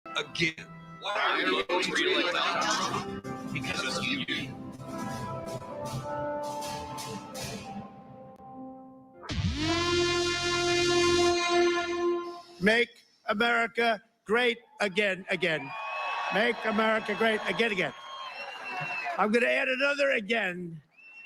Again. Why are you voting to elect Donald Trump? Because of you. Make America great again. Make America great again. I'm going to add another again.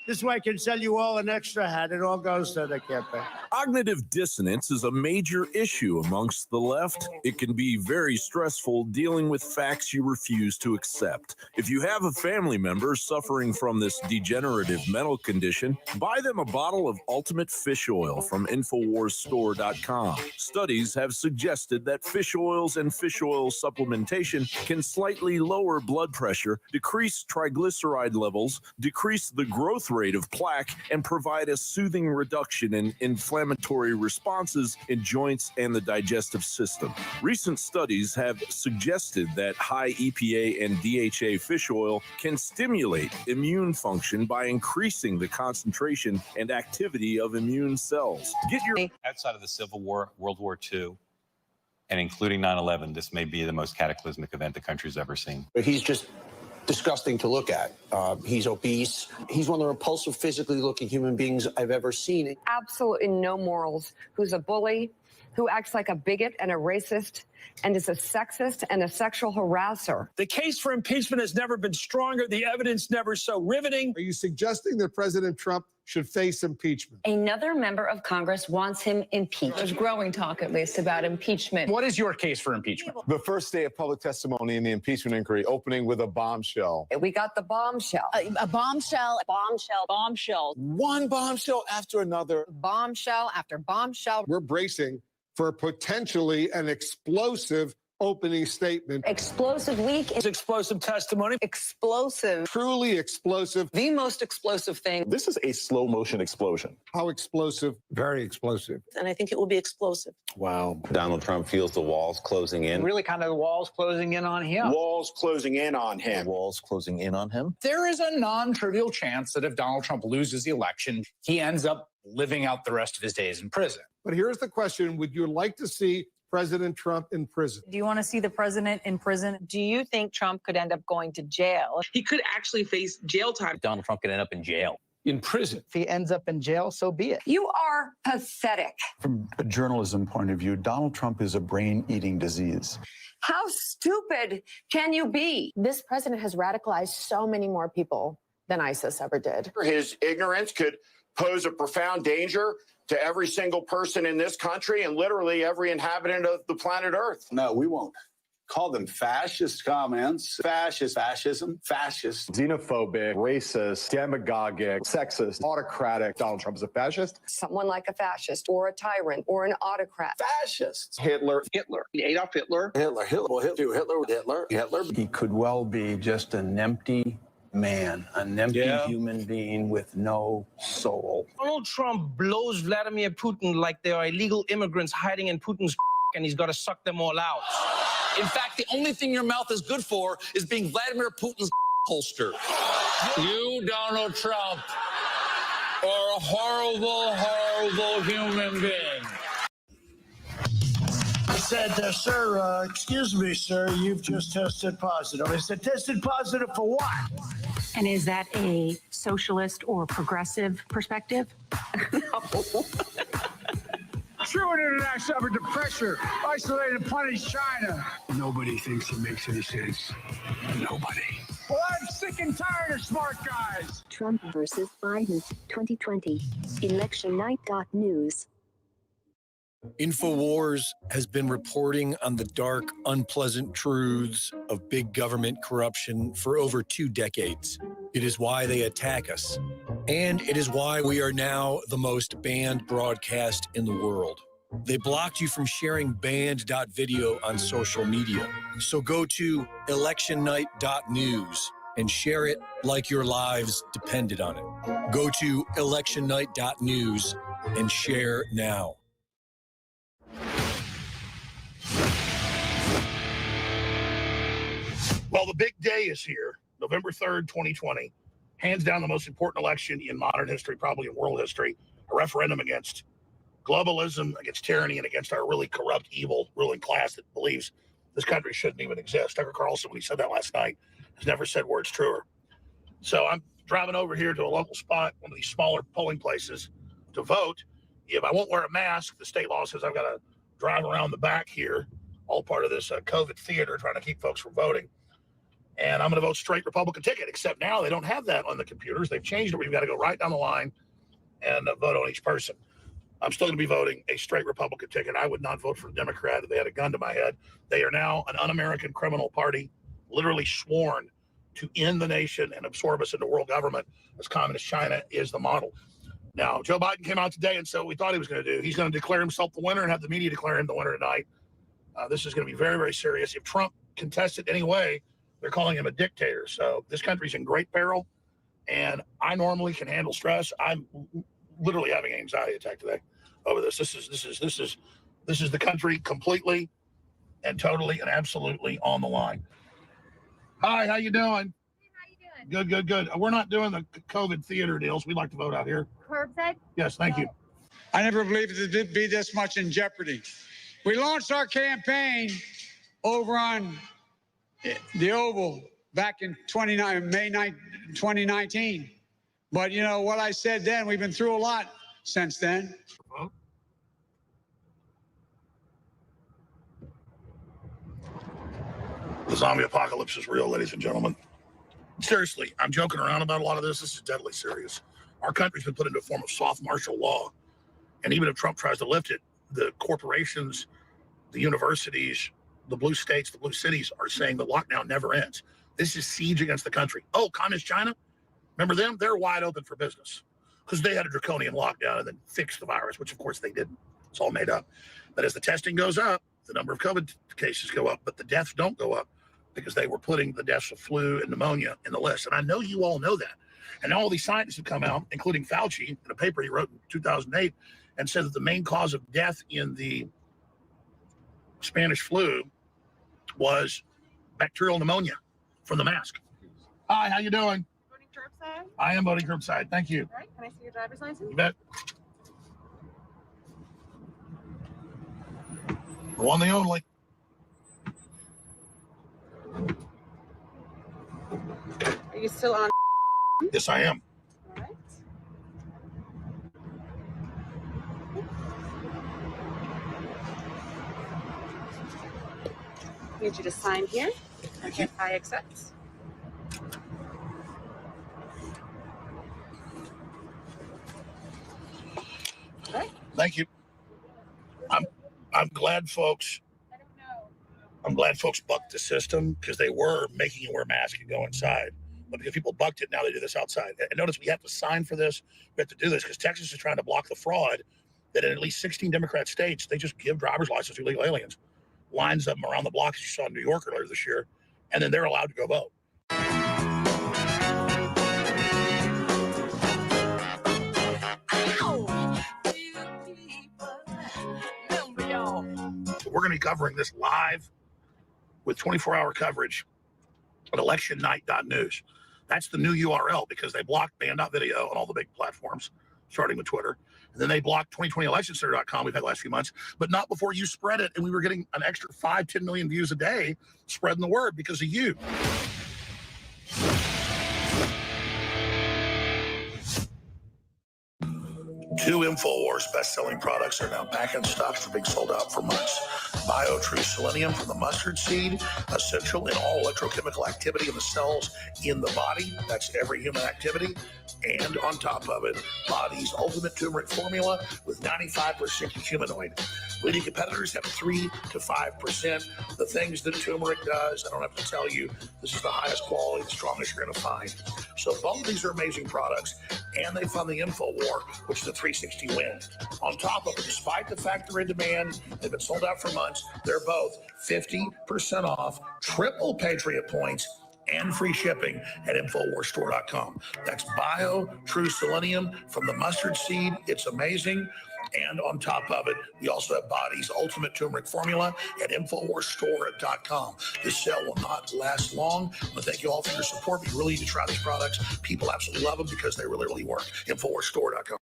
This way I can sell you all an extra hat. It all goes to the campaign. Cognitive dissonance is a major issue amongst the left. It can be very stressful dealing with facts you refuse to accept. If you have a family member suffering from this degenerative mental condition, buy them a bottle of Ultimate Fish Oil from InfoWarsStore.com. Studies have suggested that fish oils and fish oil supplementation can slightly lower blood pressure, decrease triglyceride levels, decrease the growth rate of plaque, and provide a soothing reduction in inflammatory responses in joints and the digestive system. Recent studies have suggested that high EPA and DHA fish oil can stimulate immune function by increasing the concentration and activity of immune cells. Outside of the Civil War, World War II, and including 9/11, this may be the most cataclysmic event the country's ever seen. He's just disgusting to look at. He's obese. He's one of the repulsive, physically looking human beings I've ever seen. Absolutely no morals. Who's a bully, who acts like a bigot and a racist, and is a sexist and a sexual harasser. The case for impeachment has never been stronger. The evidence never so riveting. Are you suggesting that President Trump should face impeachment? Another member of Congress wants him impeached. There's growing talk, at least, about impeachment. What is your case for impeachment? The first day of public testimony in the impeachment inquiry, opening with a bombshell. We got the bombshell. A bombshell. Bombshell. Bombshell. One bombshell after another. Bombshell after bombshell. We're bracing for potentially an explosive opening statement. Explosive week. It's explosive testimony. Explosive. Truly explosive. The most explosive thing. This is a slow motion explosion. How explosive? Very explosive. And I think it will be explosive. Wow. Donald Trump feels the walls closing in. Really kind of the walls closing in on him. Walls closing in on him. Walls closing in on him. There is a non-trivial chance that if Donald Trump loses the election, he ends up living out the rest of his days in prison. But here's the question. Would you like to see President Trump in prison? Do you want to see the president in prison? Do you think Trump could end up going to jail? He could actually face jail time. Donald Trump could end up in jail. In prison. If he ends up in jail, so be it. You are pathetic. From a journalism point of view, Donald Trump is a brain-eating disease. How stupid can you be? This president has radicalized so many more people than ISIS ever did. His ignorance could pose a profound danger to every single person in this country and literally every inhabitant of the planet Earth. No, we won't call them fascist comments. Fascism, fascist, xenophobic, racist, demagogic, sexist, autocratic. Donald Trump is a fascist. Someone like a fascist or a tyrant or an autocrat. Fascist. Hitler. Adolf Hitler. Hitler. He could well be just an empty man, an empty human being with no soul. Donald Trump blows Vladimir Putin like they are illegal immigrants hiding in Putin's and he's got to suck them all out. In fact, the only thing your mouth is good for is being Vladimir Putin's holster. You, Donald Trump, are a horrible, horrible human being. I said, sir, excuse me, sir, you've just tested positive. I said, tested positive for what? And is that a socialist or progressive perspective? No. True international effort to pressure, isolate and punish China. Nobody thinks it makes any sense. Nobody. Well, I'm sick and tired of smart guys. Trump versus Biden, 2020. ElectionNight.News. InfoWars has been reporting on the dark, unpleasant truths of big government corruption for over 2 decades. It is why they attack us. And it is why we are now the most banned broadcast in the world. They blocked you from sharing banned.video on social media. So go to ElectionNight.News and share it like your lives depended on it. Go to ElectionNight.News and share now. Well, the big day is here, November 3rd, 2020. Hands down the most important election in modern history, probably in world history. A referendum against globalism, against tyranny, and against our really corrupt, evil ruling class that believes this country shouldn't even exist. Tucker Carlson, when he said that last night, has never said words truer. So I'm driving over here to a local spot, one of these smaller polling places, to vote. If I won't wear a mask, the state law says I've got to drive around the back here, all part of this COVID theater, trying to keep folks from voting. And I'm going to vote straight Republican ticket, except now they don't have that on the computers. They've changed it. We've got to go right down the line and vote on each person. I'm still going to be voting a straight Republican ticket. I would not vote for a Democrat if they had a gun to my head. They are now an un-American criminal party, literally sworn to end the nation and absorb us into world government as communist China is the model. Now, Joe Biden came out today and said what we thought he was going to do. He's going to declare himself the winner and have the media declare him the winner tonight. This is going to be very, very serious. If Trump contests it anyway, they're calling him a dictator. So this country's in great peril, and I normally can handle stress. I'm literally having an anxiety attack today over this. This is the country completely and totally and absolutely on the line. Hi, how you doing? How you doing? Good. We're not doing the COVID theater deals. We like to vote out here. Curbside? Yes, thank you. I never believed it'd be this much in jeopardy. We launched our campaign over on the Oval back in May 9, 2019. But you know what I said then, we've been through a lot since then. The zombie apocalypse is real, ladies and gentlemen. Seriously, I'm joking around about a lot of this. This is deadly serious. Our country's been put into a form of soft martial law. And even if Trump tries to lift it, the corporations, the universities, the blue states, the blue cities are saying the lockdown never ends. This is siege against the country. Oh, communist China? Remember them? They're wide open for business because they had a draconian lockdown and then fixed the virus, which of course they didn't. It's all made up. But as the testing goes up, the number of COVID cases go up, but the deaths don't go up because they were putting the deaths of flu and pneumonia in the list. And I know you all know that. And all these scientists have come out, including Fauci, in a paper he wrote in 2008, and said that the main cause of death in the Spanish flu was bacterial pneumonia from the mask. Hi, how you doing? Voting curbside? I am voting curbside. Thank you. All right, can I see your driver's license? You bet. The one, the only. Are you still on? Yes, I am. All right. I need you to sign here. Okay, I accept. All right. Thank you. I'm glad folks. I'm glad folks bucked the system because they were making you wear a mask and go inside. But because people bucked it, now they do this outside. And notice we have to sign for this. We have to do this because Texas is trying to block the fraud that in at least 16 Democrat states, they just give driver's license to illegal aliens. Lines of them around the block, as you saw in New York earlier this year, and then they're allowed to go vote. We're going to be covering this live with 24-hour coverage at ElectionNight.News. That's the new URL because they blocked banned.video on all the big platforms, starting with Twitter. And then they blocked 2020electioncenter.com we've had the last few months, but not before you spread it. And we were getting an extra 5-10 million views a day spreading the word because of you. Two InfoWars best-selling products are now back in stock for being sold out for months. BioTrue Selenium from the mustard seed, essential in all electrochemical activity in the cells in the body. That's every human activity. And on top of it, Body's ultimate turmeric formula with 95% humanoid. Leading competitors have 3 to 5%. The things that turmeric does, I don't have to tell you, this is the highest quality, the strongest you're going to find. So both of these are amazing products, and they fund the info war, which is a 360 win. On top of it, despite the fact they're in demand, they've been sold out for months, they're both 50% off, triple Patriot points, and free shipping at InfoWarsStore.com. That's BioTrue Selenium from the mustard seed. It's amazing. And on top of it, we also have Body's ultimate turmeric formula at InfoWarsStore.com. This sale will not last long. But thank you all for your support. We really need to try these products. People absolutely love them because they really, really work. InfoWarsStore.com.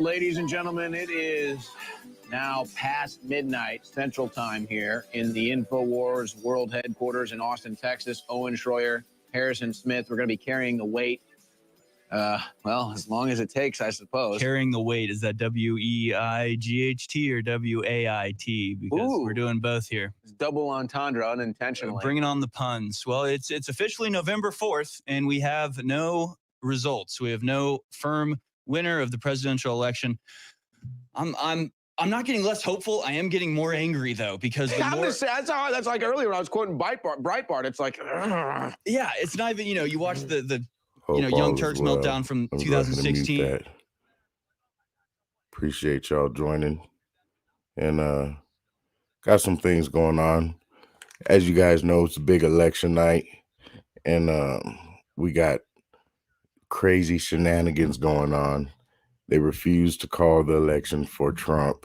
Ladies and gentlemen, it is now past midnight Central Time here in the InfoWars World Headquarters in Austin, Texas. Owen Schroyer, Harrison Smith, we're going to be carrying the weight. Well, as long as it takes, I suppose. Carrying the weight, is that W-E-I-G-H-T or W-A-I-T? Because we're doing both here. It's double entendre unintentionally. Bringing on the puns. Well, it's officially November 4th, and we have no results. We have no firm winner of the presidential election. I'm not getting less hopeful. I am getting more angry though, because that's like earlier when I was quoting Breitbart. It's like, yeah, it's not even, you watch the Young Turks meltdown from 2016. Appreciate y'all joining, and got some things going on. As you guys know, it's a big election night, and we got crazy shenanigans going on. They refused to call the election for Trump,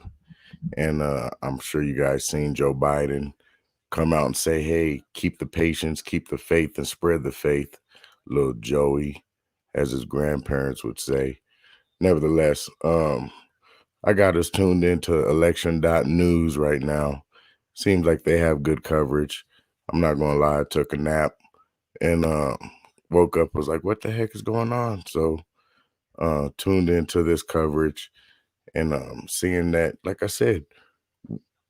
and I'm sure you guys seen Joe Biden come out and say, hey, keep the patience, keep the faith, and spread the faith. Little Joey, as his grandparents would say. Nevertheless, I got us tuned into ElectionNight.News right now. Seems like they have good coverage. I'm not going to lie, I took a nap and woke up, was like, what the heck is going on? So tuned into this coverage and seeing that, like I said,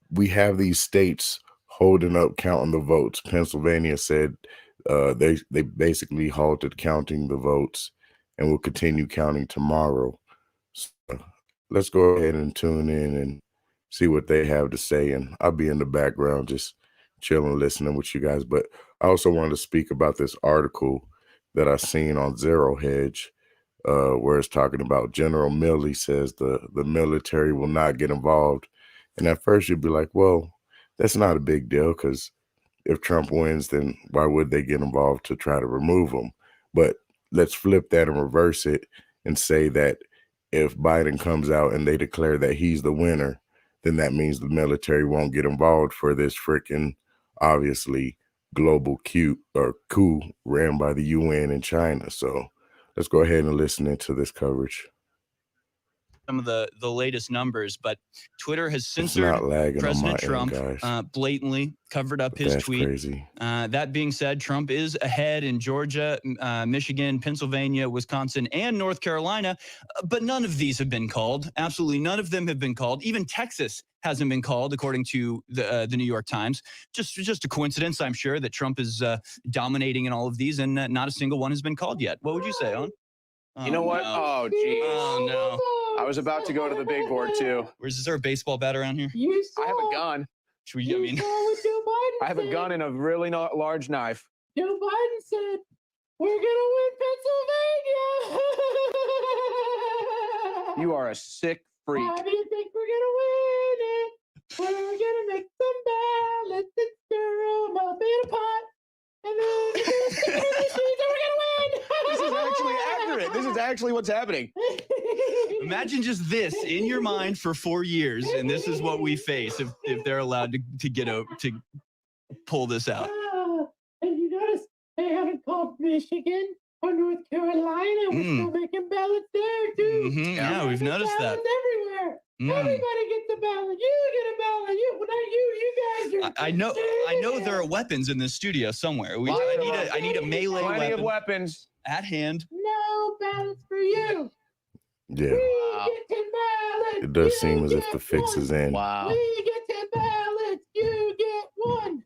we have these states holding up, counting the votes. Pennsylvania said they basically halted counting the votes and will continue counting tomorrow. So let's go ahead and tune in and see what they have to say. And I'll be in the background just chilling, listening with you guys. But I also wanted to speak about this article that I seen on Zero Hedge, where it's talking about General Milley says the military will not get involved. And at first you'd be like, well, that's not a big deal, because if Trump wins, then why would they get involved to try to remove him? But let's flip that and reverse it and say that if Biden comes out and they declare that he's the winner, then that means the military won't get involved for this freaking, obviously, global coup ran by the UN in China. So let's go ahead and listen into this coverage. Some of the latest numbers, but Twitter has censored President Trump, blatantly covered up his tweet. Crazy. That being said, Trump is ahead in Georgia, Michigan, Pennsylvania, Wisconsin, and North Carolina, but none of these have been called. Absolutely none of them have been called. Even Texas hasn't been called, according to the New York Times. Just a coincidence, I'm sure, that Trump is dominating in all of these, and not a single one has been called yet. What would you say, Owen? You know what? No. Oh, geez. Oh, no. I was about to go to the big board, too. Is there a baseball bat around here? I have a gun. Should we, I have a gun and a really large knife. Joe Biden said, we're going to win Pennsylvania. You are a sick freak. How do you think we're going to win it? We're going to make some ballots and stir them up in a pot. And then we're going to win. This is actually accurate. This is actually what's happening. Imagine just this in your mind for 4 years, and this is what we face if they're allowed to get over to pull this out. And you notice they haven't called Michigan or North Carolina. We're still making ballots there too. Yeah, we've noticed that. Everywhere. Everybody gets a ballot. You get a ballot. You, well, not you. You guys are. I know there are weapons in this studio somewhere. I need a melee Plenty of weapons at hand. No ballots for you. Yeah. We get 10 ballots. It does seem as if the fix is in. Wow. We get 10 ballots. You get 1.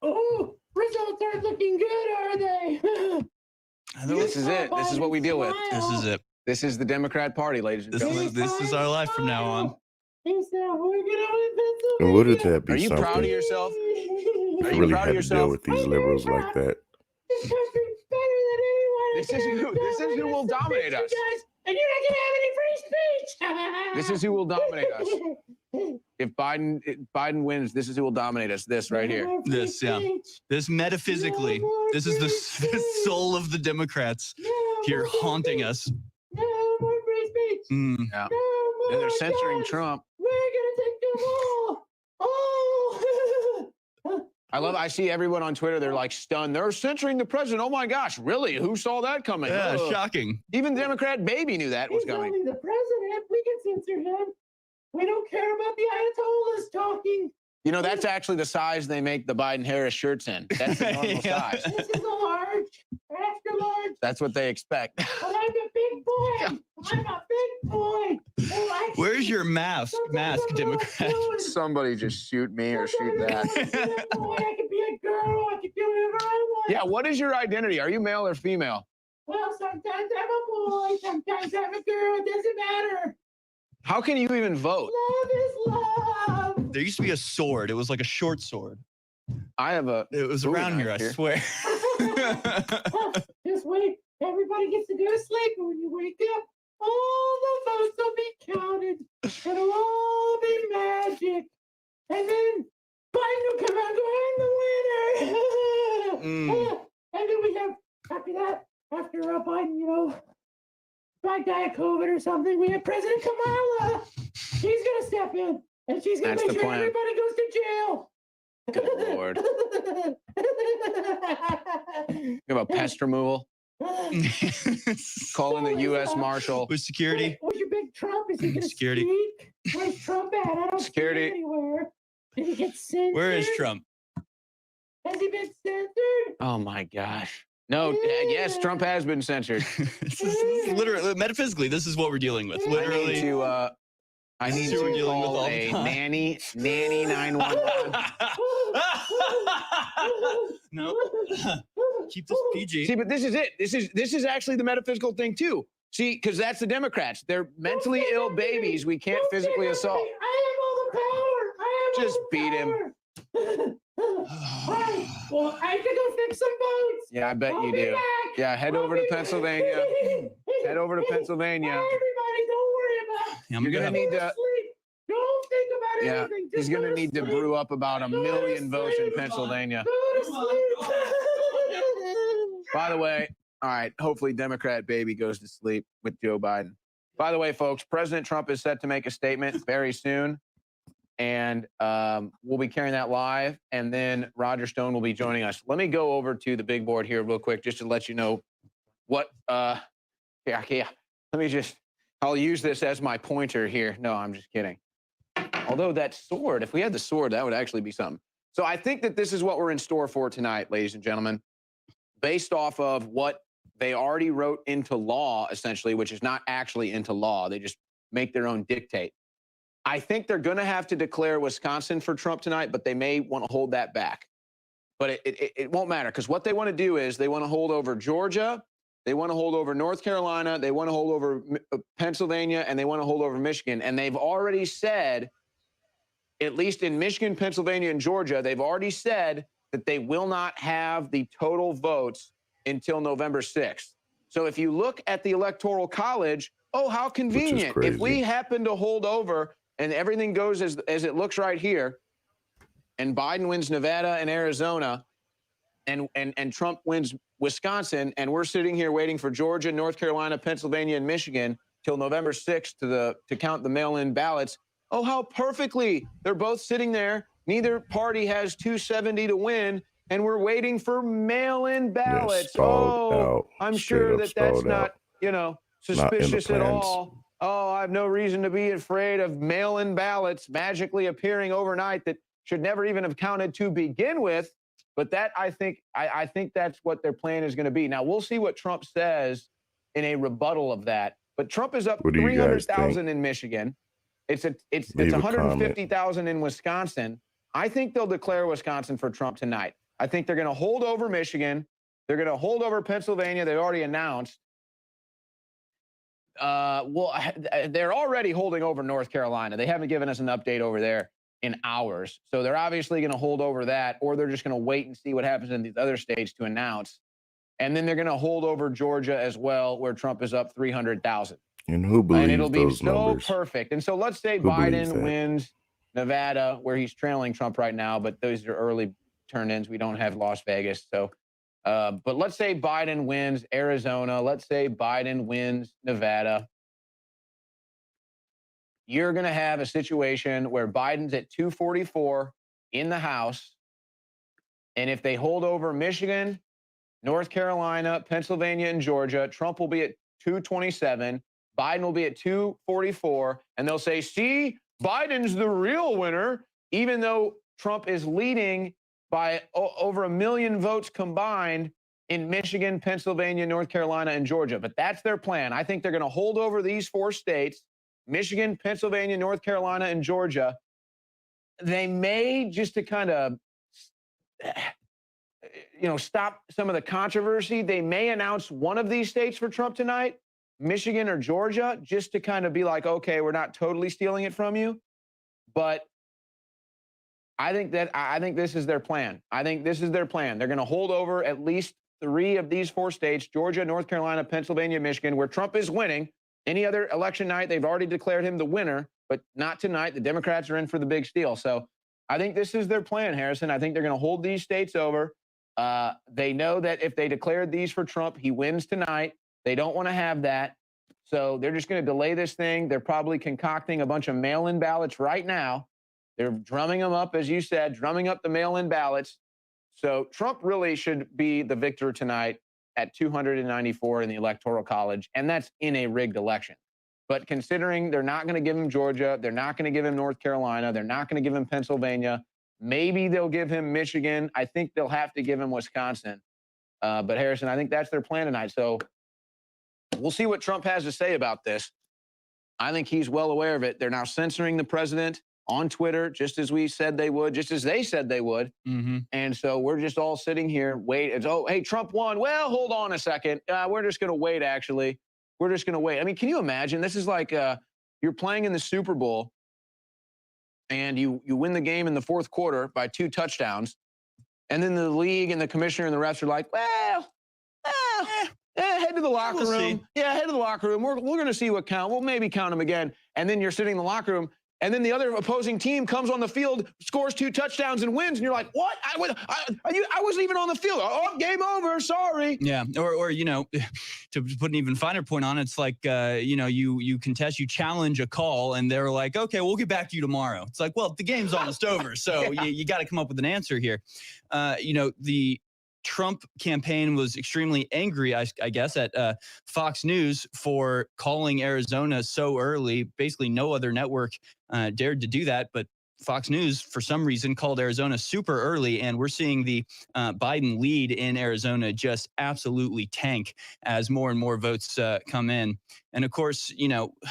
Oh, results aren't looking good, are they? This is it. This is what we deal with. This is it. This is the Democrat Party, ladies and gentlemen. This is our life from now on. He said, we're going to win Pennsylvania. And wouldn't that be Are you something? proud of yourself? Are You you really proud of had to deal yourself? with these liberals like that. This country's better than anyone. This is who will dominate us. And you're not going to have any free speech. This is who will dominate us. If Biden wins, this is who will dominate us. This right here. This, yeah. This metaphysically, this is the soul of the Democrats here haunting us. No more free speech. Yeah. No more And they're censoring guns. Trump. We're going to take them all. Oh. I see everyone on Twitter, they're like stunned. They're censoring the president. Oh my gosh, really? Who saw that coming? Yeah, Ugh. shocking. Even Democrat baby knew that was He's coming. only the president. We can censor him. We don't care about the Ayatollahs talking. You know, that's actually the size they make the Biden-Harris shirts in. That's the normal size. This is a large, extra large. That's what they expect. But I'm a big boy. I'm a big boy. Where's your mask, Democrat? Somebody just shoot me or shoot that. Boy, I can be a girl. I can do whatever I want. Yeah, what is your identity? Are you male or female? Well, sometimes I'm a boy. Sometimes I'm a girl. It doesn't matter. How can you even vote? Love is love. There used to be a sword. It was like a short sword. I have a. It was around here, I swear. Just wait. Everybody gets to go to sleep, and when you wake up, all the votes will be counted. It'll all be magic. And then Biden will come out and go, I'm the winner. And then we have, after that, after Biden, you know, died of COVID or something, we have President Kamala. She's going to step in, and she's going to make sure everybody goes to jail. Good Lord. You have a pest removal? Calling the U.S. Marshal. With security. Wait, where's your big Trump? Is he going to Security. speak? Where's Trump at? I don't Security. see him anywhere. Did he get censored? Where is Trump? Has he been censored? Oh, my gosh. No, yes, Trump has been censored. This is literally, metaphysically, this is what we're dealing with. Literally. I need to call a nanny 911. No. Keep this PG. See, but this is it. This is actually the metaphysical thing too. See, because that's the Democrats. They're mentally ill babies we can't physically assault. I have all the power. I have Just all the beat him. power. All right. Well, I have to go fix some votes. Yeah, I bet I'll you be do. back. Yeah, head over to Pennsylvania. Head over to Pennsylvania. Everybody, don't worry about it. You're gonna need to. Sleep. Don't think about Yeah, anything. he's Just gonna go need to sleep. brew up about a Go to million votes in sleep. Pennsylvania. Go to sleep. By the way, all right, hopefully Democrat baby goes to sleep with Joe Biden. By the way, folks, President Trump is set to make a statement very soon, and we'll be carrying that live, and then Roger Stone will be joining us. Let me go over to the big board here real quick just to let you know what, Let me just, I'll use this as my pointer here. No, I'm just kidding. Although that sword, if we had the sword, that would actually be something. So I think that this is what we're in store for tonight, ladies and gentlemen, based off of what they already wrote into law, essentially, which is not actually into law. They just make their own dictate. I think they're going to have to declare Wisconsin for Trump tonight, but they may want to hold that back. But it won't matter, because what they want to do is they want to hold over Georgia, they want to hold over North Carolina, they want to hold over Pennsylvania, and they want to hold over Michigan. And they've already said, at least in Michigan, Pennsylvania, and Georgia, they've already said that they will not have the total votes until November 6th. So if you look at the Electoral College, oh, how convenient. If we happen to hold over and everything goes as it looks right here, and Biden wins Nevada and Arizona, and Trump wins Wisconsin, and we're sitting here waiting for Georgia, North Carolina, Pennsylvania, and Michigan till November 6th to count the mail-in ballots. Oh, how perfectly. They're both sitting there. Neither party has 270 to win, and we're waiting for mail-in ballots. I'm sure that that's not, suspicious at all. Oh, I have no reason to be afraid of mail-in ballots magically appearing overnight that should never even have counted to begin with. But that, I think that's what their plan is going to be. Now, we'll see what Trump says in a rebuttal of that. But Trump is up 300,000 in Michigan. It's 150,000 in Wisconsin. I think they'll declare Wisconsin for Trump tonight. I think they're going to hold over Michigan. They're going to hold over Pennsylvania. They already announced. They're already holding over North Carolina. They haven't given us an update over there in hours. So they're obviously going to hold over that, or they're just going to wait and see what happens in these other states to announce. And then they're going to hold over Georgia as well, where Trump is up 300,000. And who believes and it'll be those so numbers? perfect. And so let's say Who believes Biden that? wins Nevada, where he's trailing Trump right now, but those are early turn-ins. We don't have Las Vegas. So, but let's say Biden wins Arizona. Let's say Biden wins Nevada. You're going to have a situation where Biden's at 244 in the House, And if they hold over Michigan, North Carolina, Pennsylvania, and Georgia, Trump will be at 227. Biden will be at 244. And they'll say, see, Biden's the real winner, even though Trump is leading by over 1 million votes combined in Michigan, Pennsylvania, North Carolina, and Georgia. But that's their plan. I think they're going to hold over these 4 states, Michigan, Pennsylvania, North Carolina, and Georgia. They may, just to kind of, stop some of the controversy, they may announce one of these states for Trump tonight, Michigan or Georgia, just to kind of be like, okay, we're not totally stealing it from you. But I think this is their plan. I think this is their plan. They're going to hold over at least 3 of these 4 states, Georgia, North Carolina, Pennsylvania, Michigan, where Trump is winning. Any other election night, they've already declared him the winner, but not tonight. The Democrats are in for the big steal. So I think this is their plan, Harrison. I think they're going to hold these states over. They know that if they declared these for Trump, he wins tonight. They don't want to have that. So they're just going to delay this thing. They're probably concocting a bunch of mail-in ballots right now. They're drumming them up, as you said, drumming up the mail-in ballots. So Trump really should be the victor tonight at 294 in the Electoral College, and that's in a rigged election. But considering they're not going to give him Georgia, they're not going to give him North Carolina, they're not going to give him Pennsylvania, maybe they'll give him Michigan. I think they'll have to give him Wisconsin. But Harrison, I think that's their plan tonight. So we'll see what Trump has to say about this. I think he's well aware of it. They're now censoring the president on Twitter, just as we said they would, just as they said they would. Mm-hmm. And so we're just all sitting here, wait. It's, oh, hey, Trump won. Well, hold on a second. We're just going to wait, actually. We're just going to wait. I mean, can you imagine? This is like you're playing in the Super Bowl, and you win the game in the 4th quarter by 2 touchdowns. And then the league and the commissioner and the refs are like, well, head to the locker room. See. Yeah, head to the locker room. We're going to see what count. We'll maybe count them again. And then you're sitting in the locker room, and then the other opposing team comes on the field, scores 2 touchdowns, and wins. And you're like, what? I wasn't even on the field. Oh, game over. Sorry. Yeah. Or to put an even finer point on it, it's like, you contest, you challenge a call, and they're like, okay, we'll get back to you tomorrow. It's like, well, the game's almost over. So Yeah. you got to come up with an answer here. The Trump campaign was extremely angry, I guess, at Fox News for calling Arizona so early. Basically, no other network dared to do that, but Fox News, for some reason, called Arizona super early, and we're seeing the Biden lead in Arizona just absolutely tank as more and more votes come in. And of course,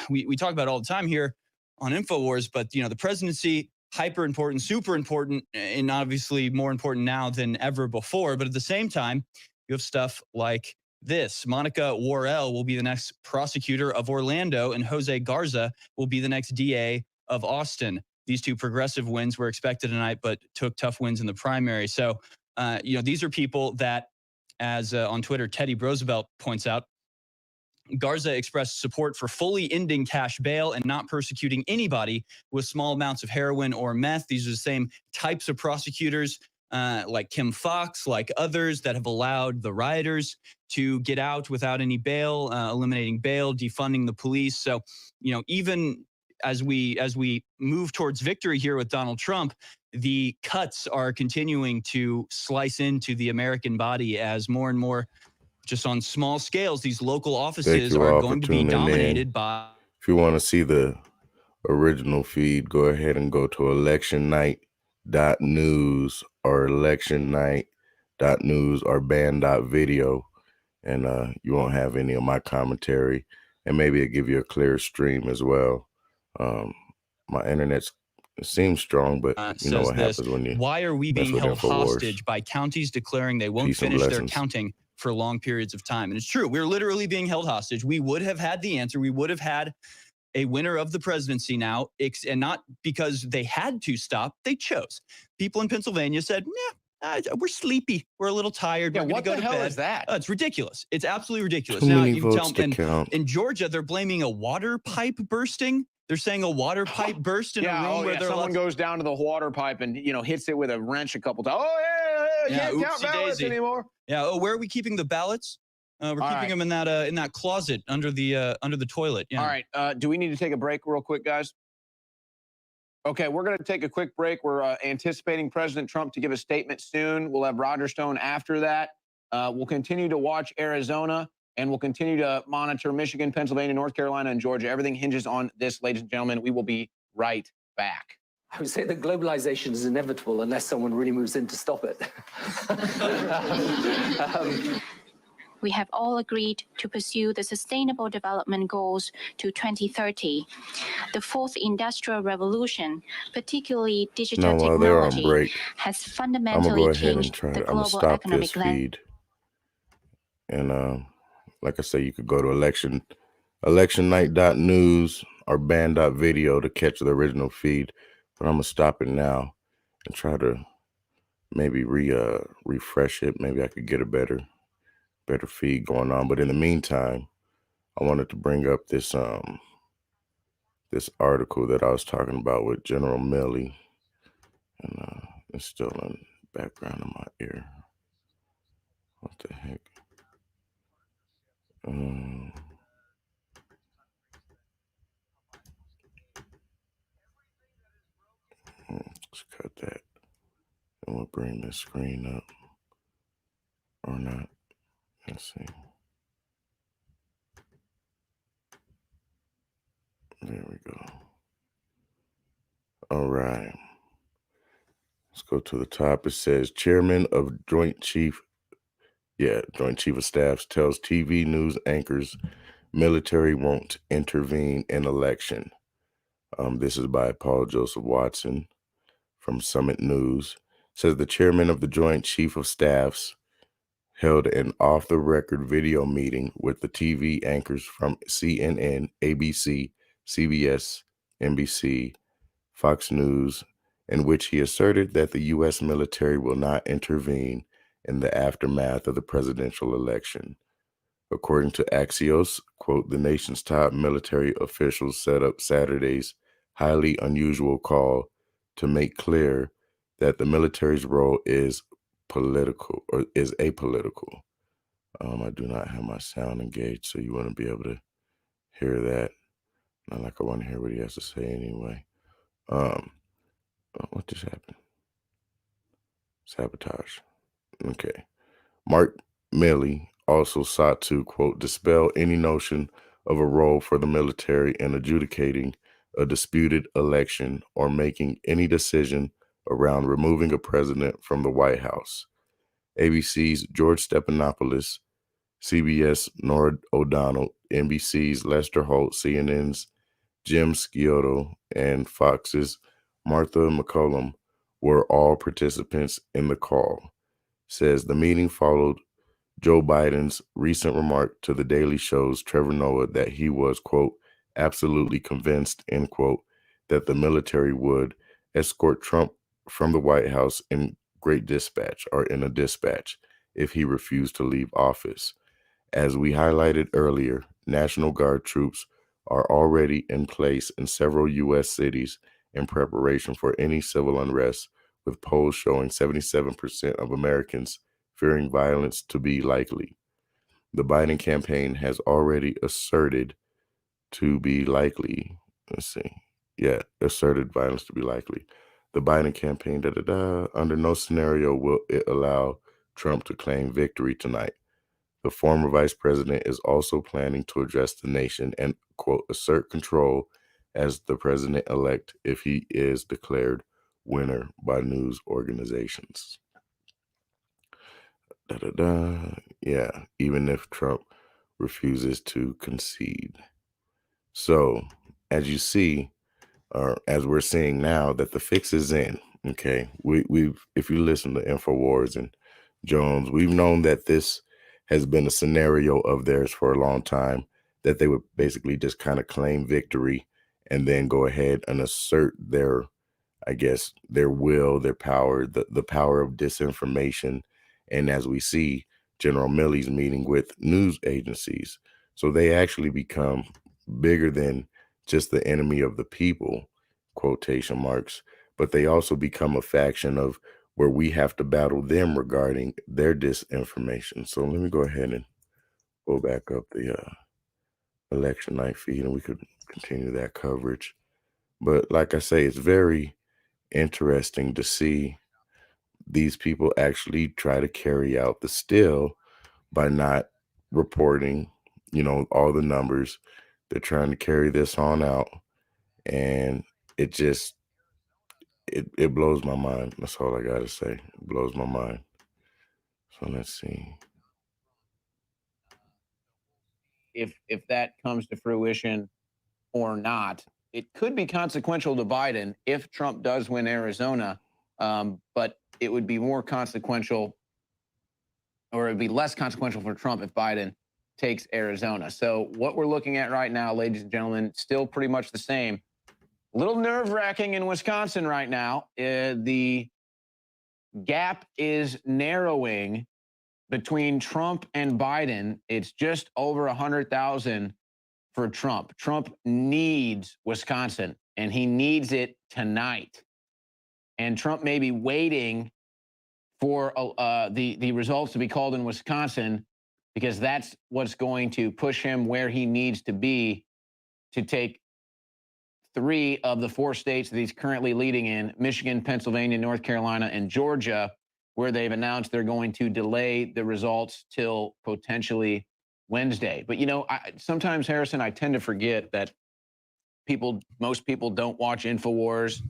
we talk about it all the time here on InfoWars, but the presidency, hyper important, super important, and obviously more important now than ever before. But at the same time, you have stuff like this. Monica Worrell will be the next prosecutor of Orlando, and Jose Garza will be the next DA of Austin. These 2 progressive wins were expected tonight, but took tough wins in the primary. So, these are people that, as on Twitter, Teddy Roosevelt points out, Garza expressed support for fully ending cash bail and not persecuting anybody with small amounts of heroin or meth. These are the same types of prosecutors like Kim Foxx, like others that have allowed the rioters to get out without any bail, eliminating bail, defunding the police. So, even as we move towards victory here with Donald Trump, the cuts are continuing to slice into the American body as more and more, just on small scales, these local offices are going to be dominated by. If you want to see the original feed, go ahead and go to ElectionNight.News or ElectionNight.News or band.video, and you won't have any of my commentary, and maybe it'll give you a clear stream as well. My internet seems strong, but you know what happens when you. Why are we being held hostage by counties declaring they won't finish their counting for long periods of time? And it's true. We're literally being held hostage. We would have had the answer. We would have had a winner of the presidency now, and not because they had to stop. They chose. People in Pennsylvania said, nah, we're sleepy. We're a little tired. Yeah, we're going to go to bed. What the hell is that? It's ridiculous. It's absolutely ridiculous. Too Now, many you can votes tell to count. in Georgia, they're blaming a water pipe bursting. They're saying a water pipe burst in a room where someone goes down to the water pipe and hits it with a wrench a couple times. Oh yeah, can't count ballots anymore. Yeah. Oh, where are we keeping the ballots? We're keeping them in that closet under the toilet. Yeah. All right. Do we need to take a break real quick, guys? Okay, we're going to take a quick break. We're anticipating President Trump to give a statement soon. We'll have Roger Stone after that. We'll continue to watch Arizona, and we'll continue to monitor Michigan, Pennsylvania, North Carolina, and Georgia. Everything hinges on this, ladies and gentlemen. We will be right back. I would say that globalization is inevitable unless someone really moves in to stop it. We have all agreed to pursue the Sustainable Development Goals to 2030. The fourth industrial revolution, particularly digital While they're on technology, break, has I'm fundamentally gonna go ahead and changed try the to. I'm gonna global stop this economic landscape. feed, and like I say, you could go to ElectionNight.News or band.video to catch the original feed. But I'm gonna stop it now and try to maybe refresh it. Maybe I could get a better feed going on. But in the meantime, I wanted to bring up this this article that I was talking about with General Milley, and it's still in the background of my ear. What the heck? Let's cut that, and we'll bring this screen up or not. Let's see. There we go. All right. Let's go to the top. It says Chairman of Joint Chief of Staff tells TV news anchors military won't intervene in election. This is by Paul Joseph Watson from Summit News. Says the chairman of the Joint Chief of Staffs held an off-the-record video meeting with the TV anchors from CNN, ABC, CBS, NBC, Fox News, in which he asserted that the U.S. military will not intervene in the aftermath of the presidential election. According to Axios, quote, the nation's top military officials set up Saturday's highly unusual call to make clear that the military's role is apolitical. I do not have my sound engaged, so you wouldn't be able to hear that. Not like I want to hear what he has to say anyway. What just happened? Sabotage. Okay. Mark Milley also sought to, quote, dispel any notion of a role for the military in adjudicating a disputed election or making any decision around removing a president from the White House. ABC's George Stephanopoulos, CBS Norah O'Donnell, NBC's Lester Holt, CNN's Jim Scioto, and Fox's Martha McCollum were all participants in the call. Says the meeting followed Joe Biden's recent remark to The Daily Show's Trevor Noah that he was, quote, absolutely convinced, end quote, that the military would escort Trump from the White House in a dispatch if he refused to leave office. As we highlighted earlier, National Guard troops are already in place in several U.S. cities in preparation for any civil unrest, with polls showing 77% of Americans fearing violence to be likely. The Biden campaign has already asserted to be likely. Asserted violence to be likely. The Biden campaign, under no scenario will it allow Trump to claim victory tonight. The former vice president is also planning to address the nation and, quote, assert control as the president-elect if he is declared winner by news organizations. Yeah, even if Trump refuses to concede. So, as you see, or as we're seeing now, that the fix is in. Okay, we've if you listen to InfoWars and Jones, we've known that this has been a scenario of theirs for a long time, that they would basically just kind of claim victory and then go ahead and assert their, I guess, their will, their power, the power of disinformation. And as we see, General Milley's meeting with news agencies. So they actually become bigger than just the enemy of the people, quotation marks, but they also become a faction of where we have to battle them regarding their disinformation. So let me go ahead and go back up the election night feed and we could continue that coverage. But like I say, it's very interesting to see these people actually try to carry out the steal by not reporting, all the numbers. They're trying to carry this on out, and it just it blows my mind. That's all I gotta say. It blows my mind. So let's see. If that comes to fruition or not, it could be consequential to Biden if Trump does win Arizona, but it would be more consequential, or it'd be less consequential for Trump if Biden takes Arizona. So what we're looking at right now, ladies and gentlemen, still pretty much the same. A little nerve-wracking in Wisconsin right now. The gap is narrowing between Trump and Biden. It's just over 100,000 for Trump. Trump needs Wisconsin, and he needs it tonight. And Trump may be waiting for the results to be called in Wisconsin, because that's what's going to push him where he needs to be to take 3 of the 4 states that he's currently leading in: Michigan, Pennsylvania, North Carolina, and Georgia, where they've announced they're going to delay the results till potentially Wednesday. But, sometimes, Harrison, I tend to forget that most people don't watch InfoWars,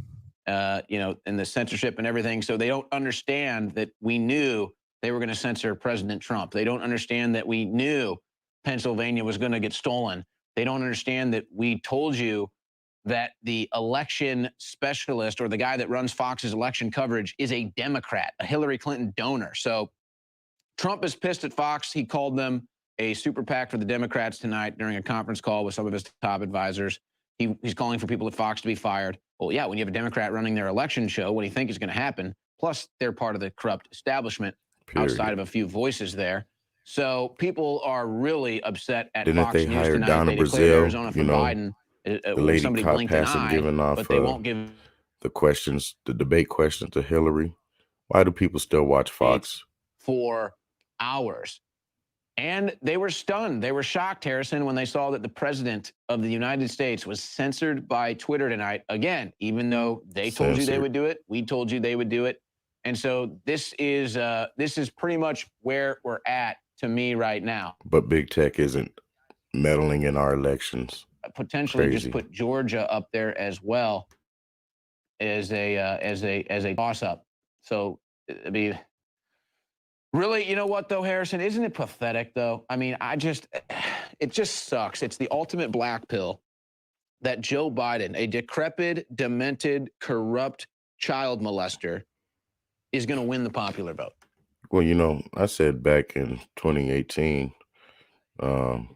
and the censorship and everything. So they don't understand that we knew they were going to censor President Trump. They don't understand that we knew Pennsylvania was going to get stolen. They don't understand that we told you that the election specialist, or the guy that runs Fox's election coverage, is a Democrat, a Hillary Clinton donor. So Trump is pissed at Fox. He called them a super PAC for the Democrats tonight during a conference call with some of his top advisors. He's calling for people at Fox to be fired. Well, yeah, when you have a Democrat running their election show, what do you think is going to happen? Plus, they're part of the corrupt establishment outside of a few voices there. So people are really upset at Didn't Fox they News hire tonight. Donna They declared Brazil, Arizona for Biden. the When lady somebody cop blinked an hasn't eye, given off but they won't give the debate questions to Hillary. Why do people still watch Fox? for hours. And they were stunned. They were shocked, Harrison, when they saw that the president of the United States was censored by Twitter tonight. Again, even though they told you they would do it, we told you they would do it. And so this is pretty much where we're at, to me, right now. But big tech isn't meddling in our elections. Potentially Crazy. just put Georgia up there as well as a toss-up. So, I mean, really, you know what, though, Harrison? Isn't it pathetic, though? I mean, it just sucks. It's the ultimate black pill that Joe Biden, a decrepit, demented, corrupt child molester, is going to win the popular vote. Well, I said back in 2018, And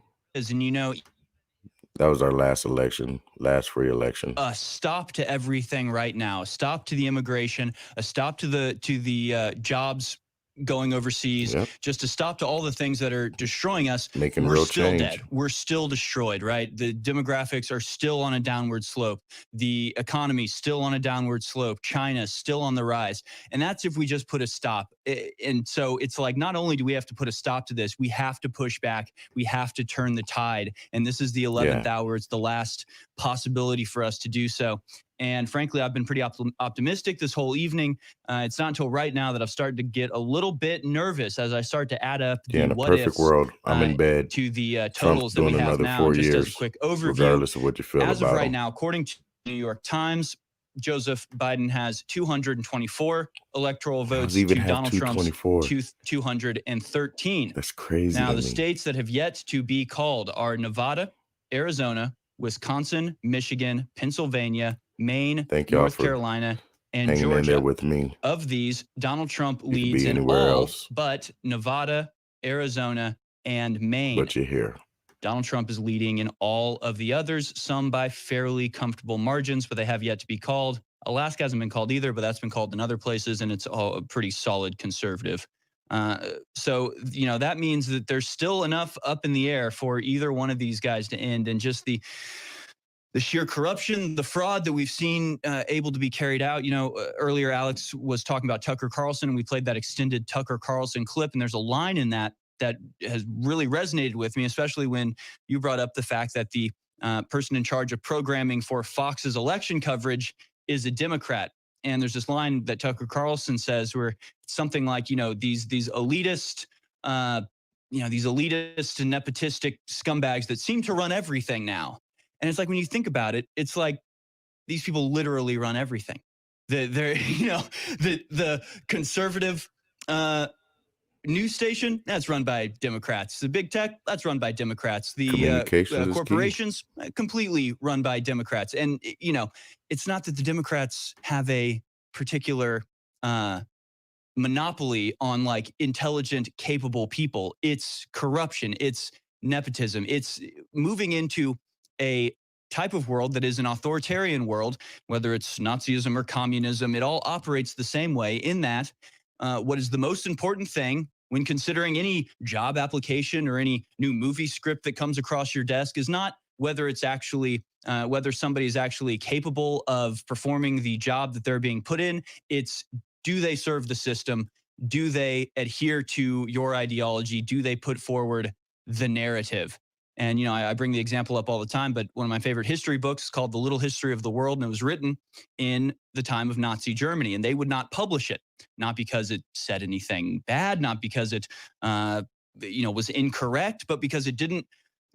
that was our last election, last free election. A stop to everything right now. A stop to the immigration. A stop to the jobs going overseas. Yep. Just a stop to all the things that are destroying us. Making We're real still change. dead. We're still destroyed, right? The demographics are still on a downward slope. The economy still on a downward slope. China's still on the rise. And that's if we just put a stop. And so it's like, not only do we have to put a stop to this, we have to push back. We have to turn the tide. And this is the 11th hour. It's the last possibility for us to do so. And frankly, I've been pretty optimistic this whole evening. It's not until right now that I've started to get a little bit nervous as I start to add up the in a what perfect ifs world, I'm in bed to the Trump's totals that we doing have another now. 4 Just years, as a quick overview, regardless of what you feel as about of right him. now, according to the New York Times, Joseph Biden has 224 electoral votes to even have Donald Trump's 224? 213. That's crazy. Now, to the me. states that have yet to be called are Nevada, Arizona, Wisconsin, Michigan, Pennsylvania, Maine, Thank y'all North for Carolina, and hanging Georgia. in there with me. Of these, Donald Trump You could leads be in anywhere all else, but Nevada, Arizona, and Maine. but you're here. Donald Trump is leading in all of the others, some by fairly comfortable margins, but they have yet to be called. Alaska hasn't been called either, but that's been called in other places, and it's all a pretty solid conservative. So, that means that there's still enough up in the air for either one of these guys to end, and just the sheer corruption, the fraud that we've seen able to be carried out. Earlier Alex was talking about Tucker Carlson, and we played that extended Tucker Carlson clip, and there's a line in that has really resonated with me, especially when you brought up the fact that the person in charge of programming for Fox's election coverage is a Democrat. And there's this line that Tucker Carlson says where it's something like, these elitist, these elitist and nepotistic scumbags that seem to run everything now. And it's like, when you think about it, it's like these people literally run everything. They're the conservative news station, that's run by Democrats. The big tech, that's run by Democrats. The Communications is corporations, completely run by Democrats. And, it's not that the Democrats have a particular monopoly on like intelligent, capable people. It's corruption. It's nepotism. It's moving into a type of world that is an authoritarian world, whether it's Nazism or communism. It all operates the same way in that what is the most important thing when considering any job application or any new movie script that comes across your desk is not whether it's actually whether somebody is actually capable of performing the job that they're being put in. It's, do they serve the system? Do they adhere to your ideology? Do they put forward the narrative? And, I bring the example up all the time, but one of my favorite history books is called The Little History of the World, and it was written in the time of Nazi Germany, and they would not publish it, not because it said anything bad, not because it, was incorrect, but because it didn't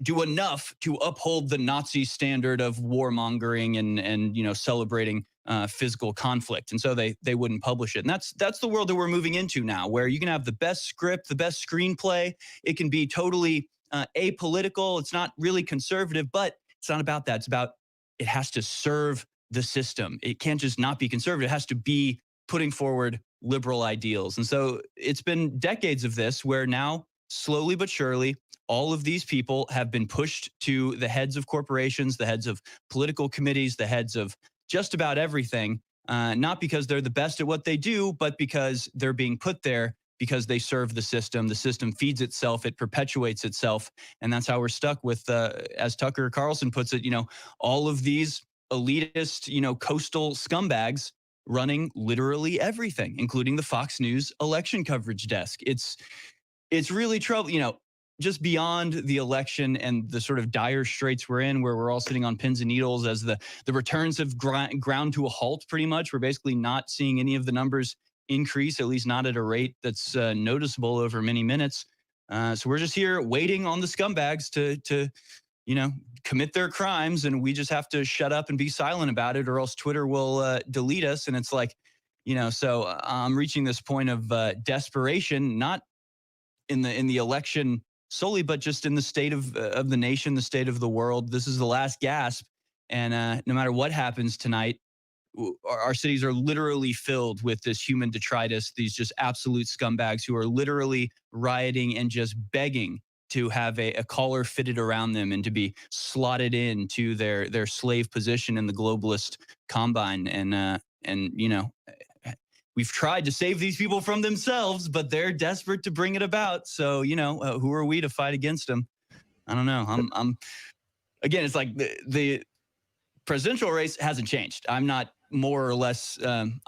do enough to uphold the Nazi standard of warmongering and celebrating physical conflict. And so they wouldn't publish it. And that's the world that we're moving into now, where you can have the best script, the best screenplay. It can be totally apolitical. It's not really conservative, but it's not about that. It's about, it has to serve the system. It can't just not be conservative. It has to be putting forward liberal ideals. And so it's been decades of this where now, slowly but surely, all of these people have been pushed to the heads of corporations, the heads of political committees, the heads of just about everything, not because they're the best at what they do, but because they're being put there because they serve the system. The system feeds itself, it perpetuates itself. And that's how we're stuck with, as Tucker Carlson puts it, all of these elitist, coastal scumbags running literally everything, including the Fox News election coverage desk. It's really trouble, just beyond the election and the sort of dire straits we're in, where we're all sitting on pins and needles as the returns have ground to a halt pretty much. We're basically not seeing any of the numbers increase, at least not at a rate that's noticeable over many minutes. So we're just here waiting on the scumbags to commit their crimes, and we just have to shut up and be silent about it, or else Twitter will delete us. And it's like, so I'm reaching this point of desperation, not in the election solely, but just in the state of the nation, the state of the world. This is the last gasp. And no matter what happens tonight, our cities are literally filled with this human detritus, these just absolute scumbags who are literally rioting and just begging to have a collar fitted around them and to be slotted into their slave position in the globalist combine. And we've tried to save these people from themselves, but they're desperate to bring it about. So, who are we to fight against them? I don't know. I'm again, it's like the presidential race hasn't changed. I'm not more or less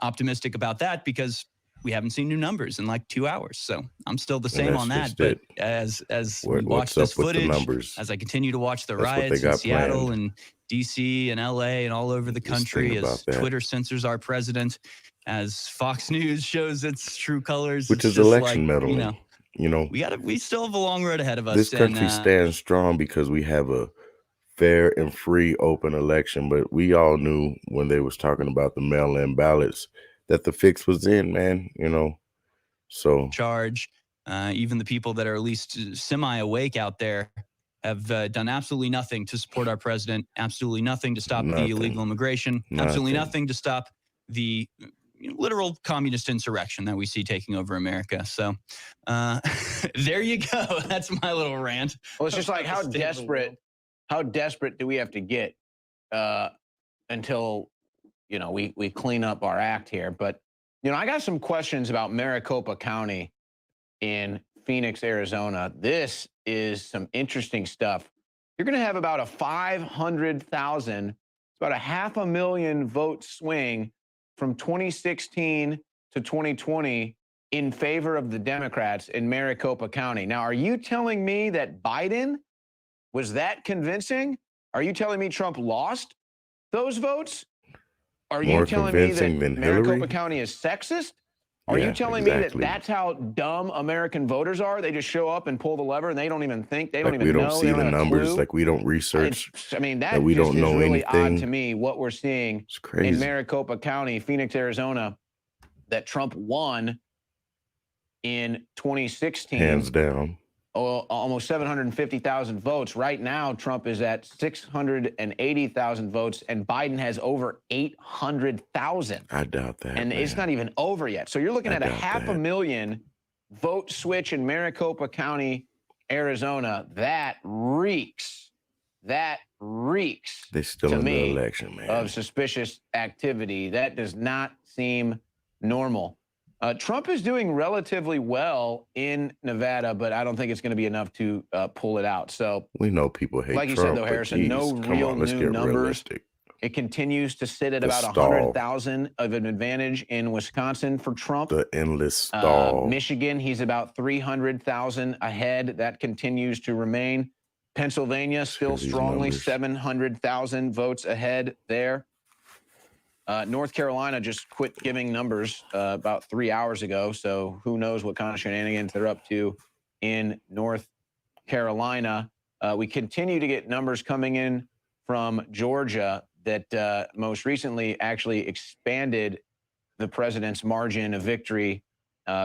optimistic about that because we haven't seen new numbers in like 2 hours. So I'm still the same on that. But as we watch this footage, as I continue to watch the riots in Seattle and DC and LA and all over the country, as Twitter censors our president, as Fox News shows its true colors, which is election meddling. We still have a long road ahead of us. This country stands strong because we have a fair and free open election, but we all knew when they was talking about the mail-in ballots that the fix was in, man, so charge even the people that are at least semi-awake out there have done absolutely nothing to support our president, absolutely nothing to stop the illegal immigration, absolutely nothing to stop the literal communist insurrection that we see taking over America. So there you go. That's my little rant. Well, it's just like how desperate do we have to get until we clean up our act here? But I got some questions about Maricopa County in Phoenix, Arizona. This is some interesting stuff. You're going to have about a 500,000, it's about a 500,000 vote swing from 2016 to 2020 in favor of the Democrats in Maricopa County. Now, are you telling me that Biden was that convincing? Are you telling me Trump lost those votes? Are More you telling me convincing that than Maricopa Hillary? County is sexist? Are you Yeah, telling me that exactly. that's how dumb American voters are? They just show up and pull the lever and they don't even think, they don't Like we even don't know, see they don't the have a numbers, clue. like we don't research, I mean, that that we just don't is know really odd anything. to me, what we're seeing It's crazy. in Maricopa County, Phoenix, Arizona, that Trump won in 2016. Hands down. Almost 750,000 votes. Right now, Trump is at 680,000 votes, and Biden has over 800,000. I doubt that. And man. it's not even over yet. So you're looking I at a doubt 500,000 vote switch in Maricopa County, Arizona. That reeks. That reeks They're still to in the me election, man. of suspicious activity. That does not seem normal. Trump is doing relatively well in Nevada, but I don't think it's going to be enough to pull it out. So We know people hate like you Trump, said, though, but Harrison, geez, no come real on, let's new get numbers. realistic. It continues to sit at The about stall. 100,000 of an advantage in Wisconsin for Trump. The endless stall. Michigan, he's about 300,000 ahead. That continues to remain. Pennsylvania, still these strongly numbers. 700,000 votes ahead there. North Carolina just quit giving numbers about 3 hours ago, so who knows what kind of shenanigans they're up to in North Carolina. We continue to get numbers coming in from Georgia that most recently actually expanded the president's margin of victory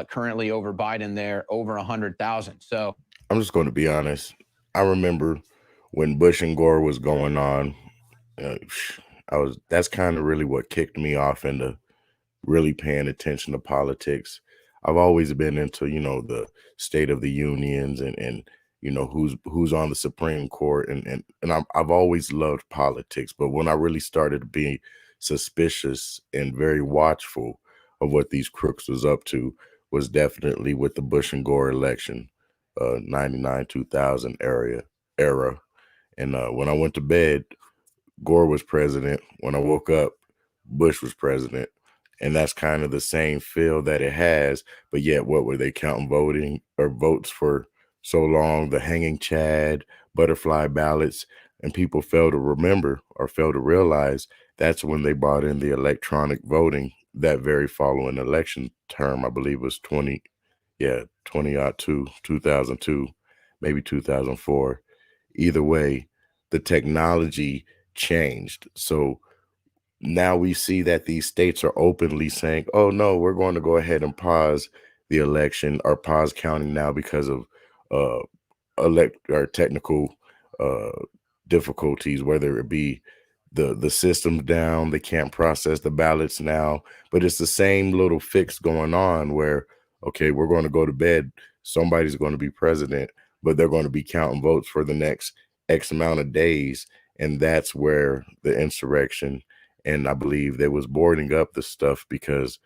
currently over Biden there, over 100,000. So I'm just going to be honest. I remember when Bush and Gore was going on. That's kind of really what kicked me off into really paying attention to politics. I've always been into, the State of the Unions and who's on the Supreme Court and I've always loved politics. But when I really started to be suspicious and very watchful of what these crooks was up to was definitely with the Bush and Gore election, 99, 2000 era. And when I went to bed, Gore was president. When I woke up, Bush was president. And that's kind of the same feel that it has. But yet, what were they counting votes for so long? The hanging Chad, butterfly ballots. And people fail to remember or fail to realize that's when they brought in the electronic voting that very following election term. I believe it was 2002, maybe 2004. Either way, the technology changed. So now we see that these states are openly saying, oh no, we're going to go ahead and pause the election or pause counting now because of technical difficulties, whether it be the system's down, they can't process the ballots now. But it's the same little fix going on where, okay, we're going to go to bed, somebody's going to be president, but they're going to be counting votes for the next X amount of days. And that's where the insurrection, and I believe they was boarding up the stuff because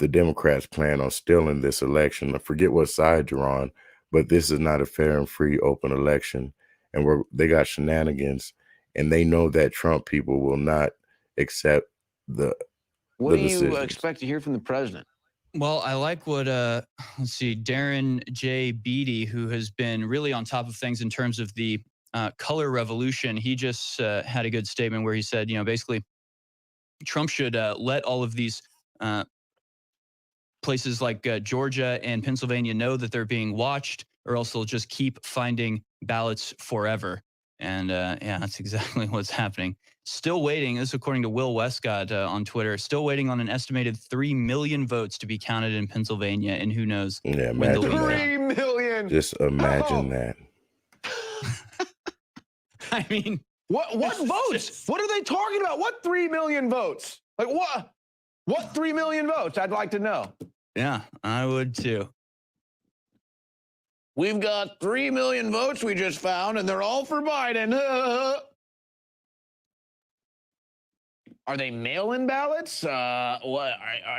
the Democrats plan on stealing this election. I forget what side you're on, but this is not a fair and free open election. And they got shenanigans, and they know that Trump people will not accept the what do you decisions. expect to hear from the president? Well, I like what, let's see, Darren J. Beatty, who has been really on top of things in terms of the color revolution. He just had a good statement where he said, basically, Trump should let all of these places like Georgia and Pennsylvania know that they're being watched, or else they'll just keep finding ballots forever. And yeah, that's exactly what's happening. Still waiting, this is according to Will Westcott on Twitter, still waiting on an estimated 3 million votes to be counted in Pennsylvania. And who knows when they'll be done. 3 million. Just imagine that. I mean, what votes? What are they talking about? What 3 million votes? Like what? What 3 million votes? I'd like to know. Yeah, I would too. We've got 3 million votes we just found, and they're all for Biden. Are they mail-in ballots? What?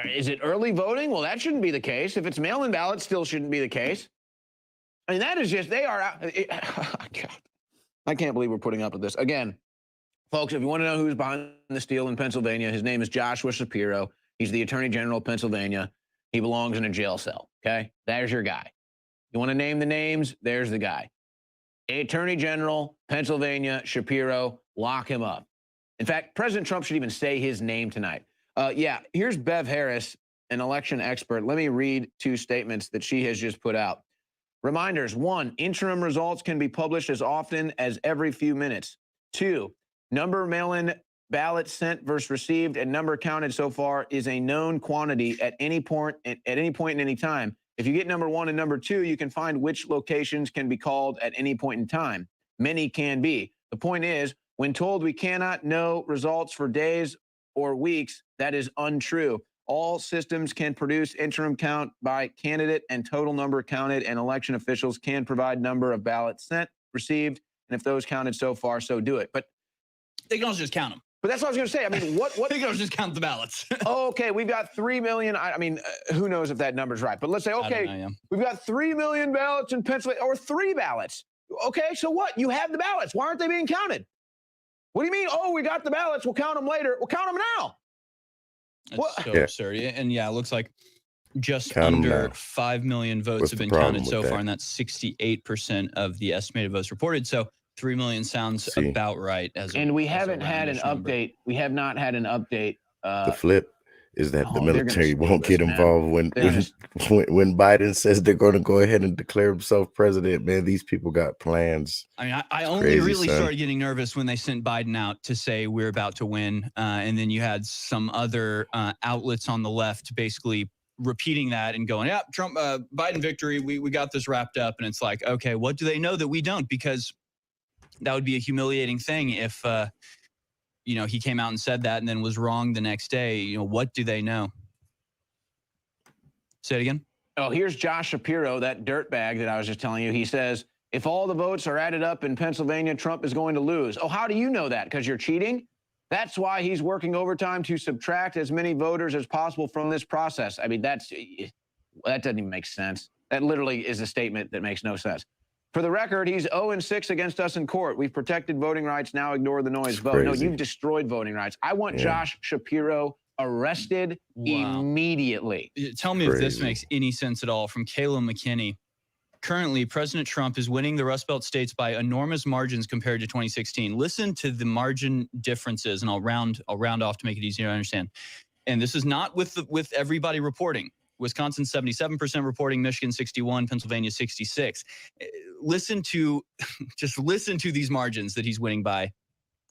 Is it early voting? Well, that shouldn't be the case. If it's mail-in ballots, still shouldn't be the case. I mean, that is just, they are out. God, I can't believe we're putting up with this. Again, folks, if you want to know who's behind the steal in Pennsylvania, his name is Joshua Shapiro. He's the Attorney General of Pennsylvania. He belongs in a jail cell, okay? There's your guy. You want to name the names? There's the guy. Attorney General, Pennsylvania, Shapiro, lock him up. In fact, President Trump should even say his name tonight. Yeah, here's Bev Harris, an election expert. Let me read 2 statements that she has just put out. Reminders: 1, interim results can be published as often as every few minutes. 2, number of mail-in ballots sent versus received and number counted so far is a known quantity at any point and any time. If you get number 1 and number 2, you can find which locations can be called at any point in time. Many can be. The point is, when told we cannot know results for days or weeks, that is untrue. All systems can produce interim count by candidate and total number counted, and election officials can provide number of ballots sent, received, and if those counted so far, so do it. But they can also just count them. But that's what I was going to say. I mean, what? They can also just count the ballots. Okay, we've got 3 million. I mean, who knows if that number's right? But let's say, okay, we've got 3 million ballots in Pennsylvania, or 3 ballots. Okay, so what? You have the ballots. Why aren't they being counted? What do you mean? Oh, we got the ballots. We'll count them later. We'll count them now. That's so absurd. And yeah, it looks like just under 5 million votes have been counted so far, and that's 68% of the estimated votes reported. So 3 million sounds about right. And we haven't had an update. We have not had an update. The flip is that the military won't get involved when Biden says they're going to go ahead and declare himself president. Man, these people got plans. I mean, I only really started getting nervous when they sent Biden out to say we're about to win. And then you had some other outlets on the left basically repeating that and going, yeah, Trump, Biden victory. We got this wrapped up. And it's like, okay, what do they know that we don't? Because that would be a humiliating thing if, you know, he came out and said that and then was wrong the next day. You know, what do they know? Say it again. Oh, here's Josh Shapiro, that dirtbag that I was just telling you. He says, if all the votes are added up in Pennsylvania, Trump is going to lose. Oh, how do you know that? Because you're cheating? That's why he's working overtime to subtract as many voters as possible from this process. I mean, that doesn't even make sense. That literally is a statement that makes no sense. For the record, he's 0-6 against us in court. We've protected voting rights. Now ignore the noise. Vote. No, you've destroyed voting rights. I want Josh Shapiro arrested immediately. Tell me if this makes any sense at all. From Kayla McKinney. Currently, President Trump is winning the Rust Belt states by enormous margins compared to 2016. Listen to the margin differences, and I'll round off to make it easier to understand. And this is not with everybody reporting. Wisconsin 77% reporting, Michigan 61, Pennsylvania 66. Just listen to these margins that he's winning by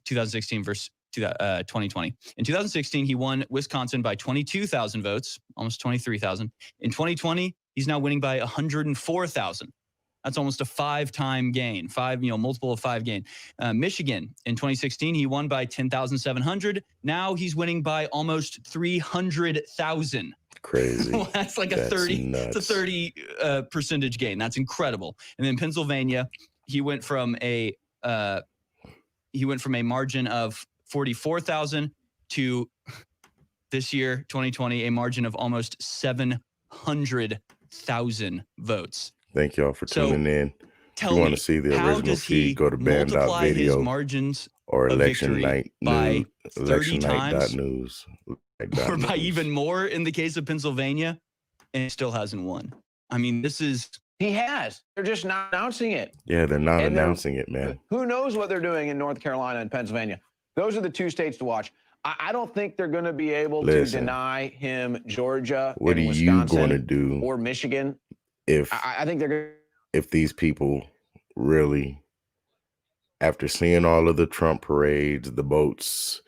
2016 versus 2020. In 2016, he won Wisconsin by 22,000 votes, almost 23,000. In 2020, he's now winning by 104,000. That's almost a 5-time gain, multiple of 5 gain. Michigan in 2016, he won by 10,700. Now he's winning by almost 300,000. Crazy. Well, that's like a 30 percentage gain. That's incredible. And then Pennsylvania, he went from a margin of 44,000 to this year, 2020, a margin of almost 700,000 votes. Thank y'all for tuning in. If you want to see the original feed, go to band.video or Election Night News, ElectionNight.News. Or by even more in the case of Pennsylvania, and he still hasn't won. I mean, he has. They're just not announcing it. Yeah, they're not announcing it, man. Who knows what they're doing in North Carolina and Pennsylvania? Those are the 2 states to watch. I don't think they're going to be able to deny him Georgia, what are you going to do, or Michigan? I think they're going. If these people really, after seeing all of the Trump parades, the boats,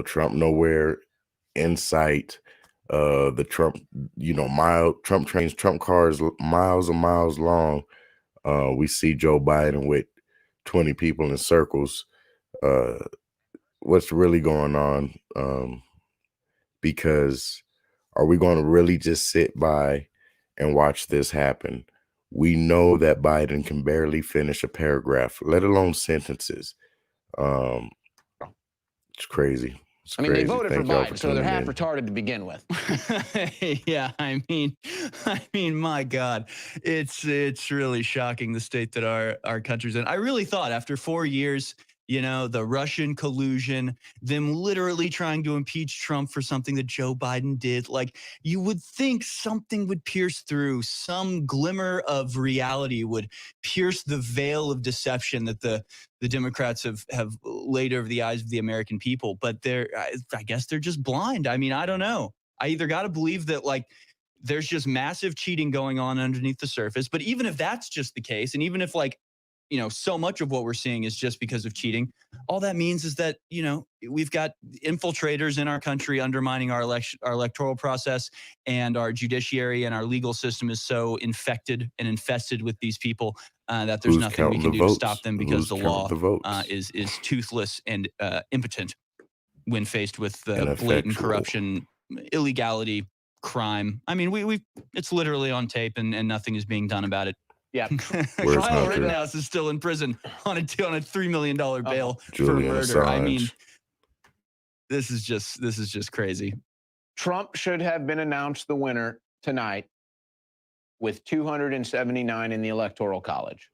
Trump nowhere in sight, the Trump, Trump trains, Trump cars, miles and miles long. We see Joe Biden with 20 people in circles. What's really going on? Because are we going to really just sit by and watch this happen? We know that Biden can barely finish a paragraph, let alone sentences. It's crazy. They voted for Biden, so they're half retarded to begin with. Yeah, I mean, my God, it's really shocking the state that our country's in. I really thought after 4 years you know, the Russian collusion, them literally trying to impeach Trump for something that Joe Biden did. Like, you would think something would pierce through, some glimmer of reality would pierce the veil of deception that the Democrats have laid over the eyes of the American people. But I guess they're just blind. I mean, I don't know. I either got to believe that, like, there's just massive cheating going on underneath the surface. But even if that's just the case, and even if, like, you know, so much of what we're seeing is just because of cheating, all that means is that, you know, we've got infiltrators in our country undermining our electoral process, and our judiciary and our legal system is so infected and infested with these people that there's Who's nothing we counting can the do to votes? stop them, because Who's the counting law the votes? is toothless and impotent when faced with blatant Ineffectual. corruption, illegality, crime. I mean, it's literally on tape, and nothing is being done about it. Yeah. Where's Kyle Hunter? Rittenhouse is still in prison on a $3 million bail for Julian murder. I Assange. mean, this is just crazy. Trump should have been announced the winner tonight with 279 in the Electoral College.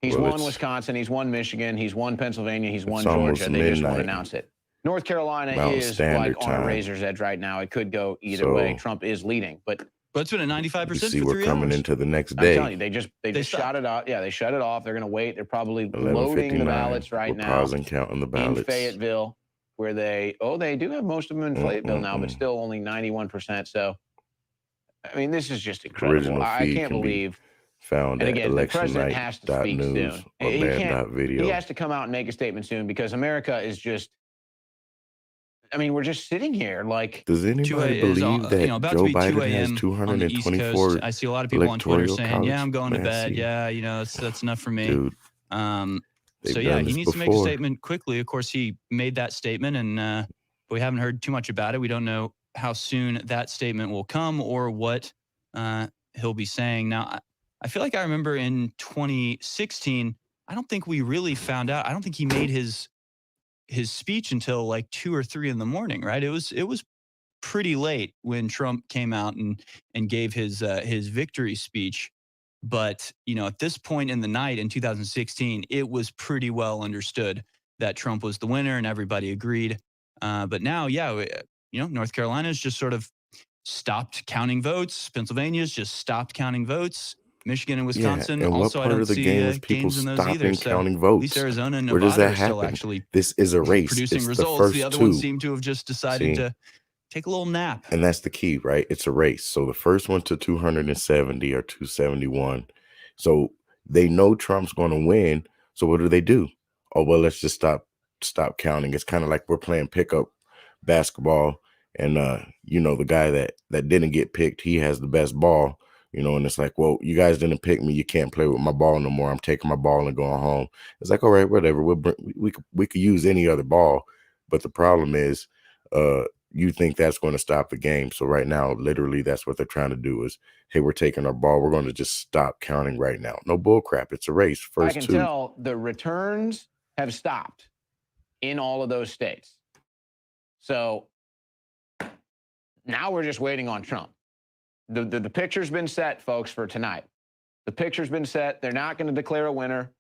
He's Well, won it's- Wisconsin, he's won Michigan, he's won Pennsylvania, he's won It's almost Georgia. They just won't midnight. announce it. North Carolina Mountain is Standard like on a Time. razor's edge right now. It could go either So- way. Trump is leading, but it's been a 95% You see, for we're 3 coming hours. into the next I'm day. telling you, they just stopped. shut it off. Yeah, they shut it off. They're going to wait. They're probably loading the 11:59. ballots right We're now pausing counting the in ballots. Fayetteville, where they do have most of them in Fayetteville now, but Mm-mm-mm. still only 91%. So, I mean, this is just incredible. Original I feed can't can be believe. Found And at again, the president has to speak ElectionNight.News soon. or He band.video. has to come out and make a statement soon, because America is just. I mean, we're just sitting here like. Does anybody believe that about Joe to be 2 Biden has a.m. on the East 224 Coast. I see a lot of people on Twitter electoral saying, "Yeah, college? I'm going to Man, bed. see, Yeah, you know, that's enough for me." dude, they've So yeah, done he this needs to make a before. statement quickly. Of course, he made that statement, and we haven't heard too much about it. We don't know how soon that statement will come or what he'll be saying. Now, I feel like I remember in 2016, I don't think we really found out. I don't think he made his speech until like 2 or 3 in the morning, right? It was pretty late when Trump came out and gave his victory speech. But, you know, at this point in the night in 2016, it was pretty well understood that Trump was the winner, and everybody agreed. But now, yeah, you know, North Carolina's just sort of stopped counting votes. Pennsylvania's just stopped counting votes. Michigan and Wisconsin. Yeah, and what Also, I part don't of the see game is people gains in those either. stopping So counting at votes? least Arizona and Where does Nevada that are still happen? actually This is a race. producing It's results. the first The other two. ones seem to have just decided See? to take a little nap. And that's the key, right? It's a race. So the first one to 270 or 271. So they know Trump's going to win. So what do? Oh, well, let's just stop counting. It's kind of like we're playing pickup basketball, and you know, the guy that didn't get picked, he has the best ball, you know, and it's like, well, you guys didn't pick me. You can't play with my ball no more. I'm taking my ball and going home. It's like, all right, whatever. We could use any other ball, but the problem is, you think that's going to stop the game. So right now, literally, that's what they're trying to do is, hey, we're taking our ball. We're going to just stop counting right now. No bull crap. It's a race. First I can two. tell the returns have stopped in all of those states. So now we're just waiting on Trump. The picture's been set, folks, for tonight. The picture's been set. They're not going to declare a winner.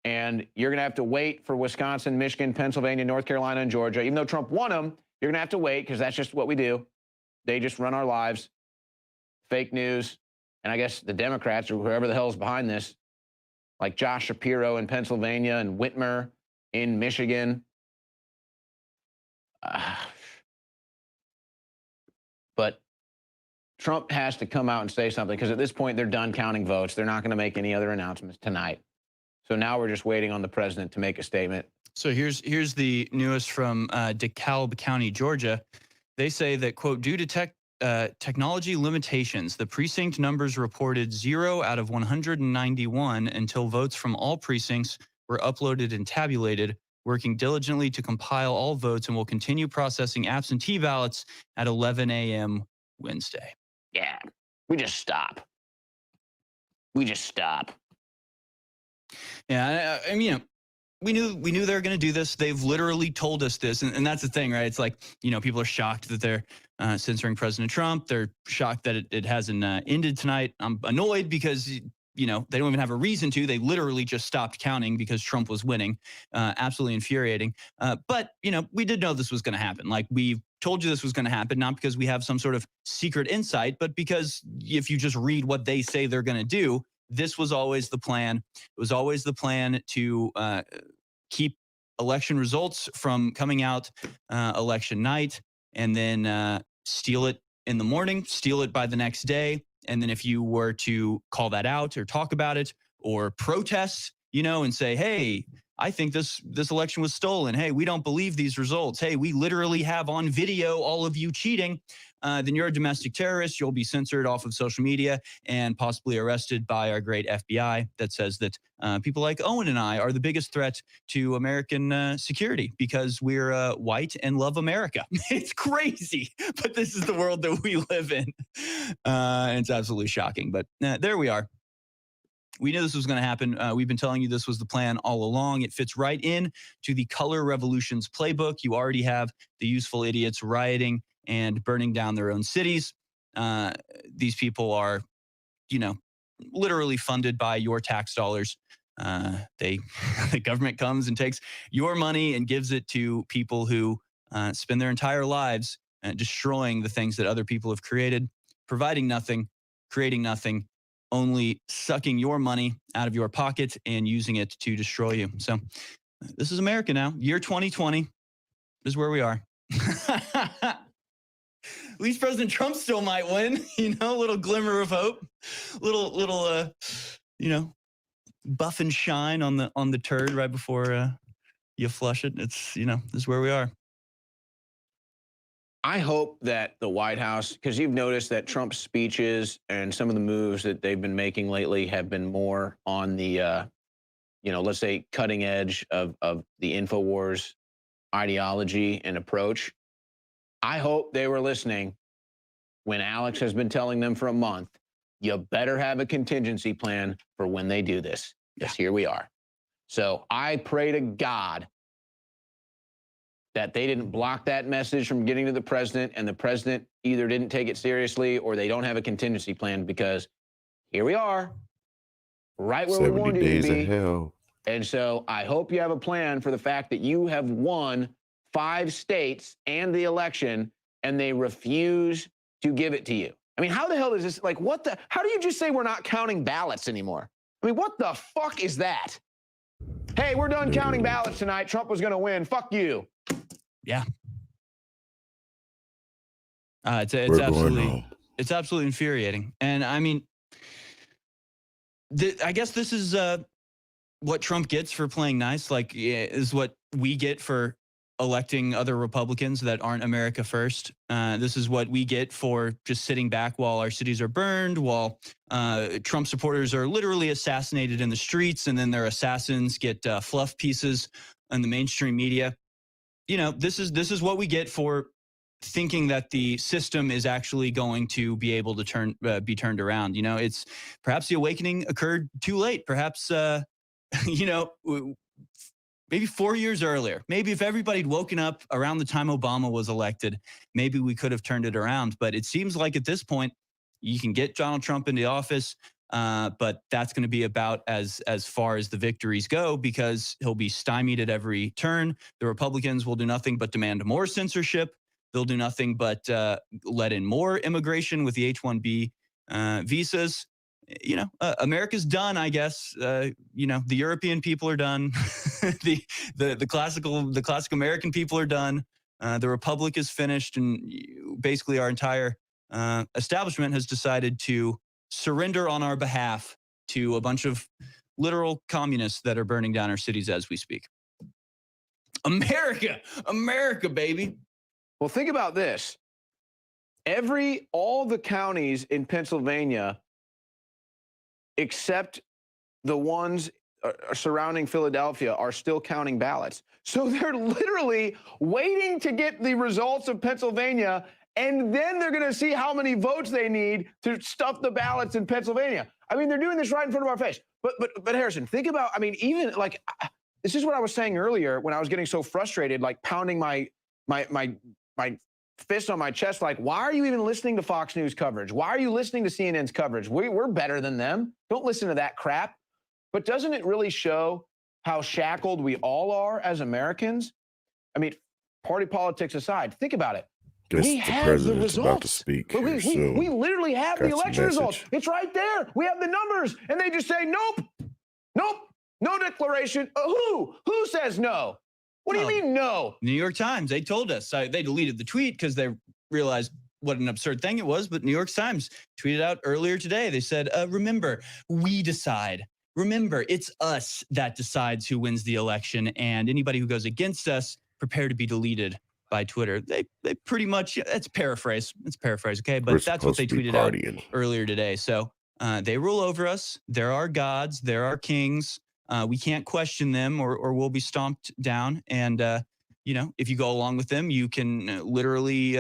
And you're going to have to wait for Wisconsin, Michigan, Pennsylvania, North Carolina, and Georgia. Even though Trump won them, you're going to have to wait, because that's just what we do. They just run our lives. Fake news. And I guess the Democrats, or whoever the hell is behind this, like Josh Shapiro in Pennsylvania and Whitmer in Michigan. But Trump has to come out and say something, because at this point, they're done counting votes. They're not going to make any other announcements tonight. So now we're just waiting on the president to make a statement. So here's the newest from DeKalb County, Georgia. They say that, quote, due to technology limitations, the precinct numbers reported 0 out of 191 until votes from all precincts were uploaded and tabulated, working diligently to compile all votes, and will continue processing absentee ballots at 11 a.m. Wednesday. Yeah, we just stop. We just stop. Yeah, I mean, you know, we knew they were going to do this. They've literally told us this, and that's the thing, right? It's like, you know, people are shocked that they're censoring President Trump. They're shocked that it hasn't ended tonight. I'm annoyed because they don't even have a reason to. They literally just stopped counting because Trump was winning. Absolutely infuriating. But, we did know this was going to happen. Like, we told you this was going to happen, not because we have some sort of secret insight, but because if you just read what they say they're going to do, this was always the plan. It was always the plan to keep election results from coming out election night, and then steal it in the morning, steal it by the next day. And then if you were to call that out or talk about it or protest, and say, hey, I think this election was stolen. Hey, we don't believe these results. Hey, we literally have on video all of you cheating. Then you're a domestic terrorist. You'll be censored off of social media and possibly arrested by our great FBI that says that people like Owen and I are the biggest threat to American security because we're white and love America. It's crazy, but this is the world that we live in. And it's absolutely shocking, but there we are. We knew this was going to happen. We've been telling you this was the plan all along. It fits right in to the color revolutions playbook. You already have the useful idiots rioting and burning down their own cities. These people are, literally funded by your tax dollars. The government comes and takes your money and gives it to people who spend their entire lives destroying the things that other people have created, providing nothing, creating nothing, only sucking your money out of your pocket and using it to destroy you. So this is America now. Year 2020 this is where we are. At least President Trump still might win, a little glimmer of hope, little buff and shine on the turd right before you flush it. It's, this is where we are. I hope that the White House, because you've noticed that Trump's speeches and some of the moves that they've been making lately have been more on the, let's say cutting edge of the InfoWars ideology and approach. I hope they were listening when Alex has been telling them for a month, you better have a contingency plan for when they do this. Yes, here we are. So I pray to God that they didn't block that message from getting to the president, and the president either didn't take it seriously or they don't have a contingency plan, because here we are, right where we wanted you to be. Hell. And so I hope you have a plan for the fact that you have won 5 states and the election, and they refuse to give it to you. I mean, how the hell is this? Like, how do you just say we're not counting ballots anymore? I mean, what the fuck is that? Hey, we're done counting ballots tonight. Trump was going to win. Fuck you. Yeah. It's absolutely infuriating. And I mean, I guess this is what Trump gets for playing nice. Like, is what we get for electing other Republicans that aren't America first. This is what we get for just sitting back while our cities are burned, while Trump supporters are literally assassinated in the streets, and then their assassins get fluff pieces in the mainstream media. This is what we get for thinking that the system is actually going to be able to be turned around. It's perhaps the awakening occurred too late. Perhaps, maybe 4 years earlier. Maybe if everybody had woken up around the time Obama was elected, maybe we could have turned it around. But it seems like at this point, you can get Donald Trump into office, but that's going to be about as far as the victories go, because he'll be stymied at every turn. The Republicans will do nothing but demand more censorship. They'll do nothing but let in more immigration with the H-1B visas. America's done, I guess. The European people are done. the classic American people are done. The Republic is finished, and basically our entire establishment has decided to surrender on our behalf to a bunch of literal communists that are burning down our cities as we speak. America, baby. Well, think about this. All the counties in Pennsylvania, except the ones surrounding Philadelphia, are still counting ballots. So they're literally waiting to get the results of Pennsylvania, and then they're going to see how many votes they need to stuff the ballots in Pennsylvania. I mean, they're doing this right in front of our face. But Harrison, think about, I mean, even like, this is what I was saying earlier when I was getting so frustrated, like pounding my fist on my chest like, why are you even listening to Fox News coverage? Why are you listening to CNN's coverage? We're better than them. Don't listen to that crap. But doesn't it really show how shackled we all are as Americans? I mean, party politics aside, think about it. Guess We the have the president's about to results. speak We here soon. literally have Got the some election results. message. It's right there. We have the numbers. And they just say, nope, nope, no declaration. Who says no? What do you mean no? New York Times, they told us. They deleted the tweet because they realized what an absurd thing it was. But New York Times tweeted out earlier today. They said, remember, we decide. Remember, it's us that decides who wins the election. And anybody who goes against us, prepare to be deleted by Twitter. They pretty much, it's paraphrase. It's paraphrase, okay? But that's what they tweeted out earlier today. So they rule over us. They're our gods. They're our kings. We can't question them or we'll be stomped down. And, you know, if you go along with them, you can literally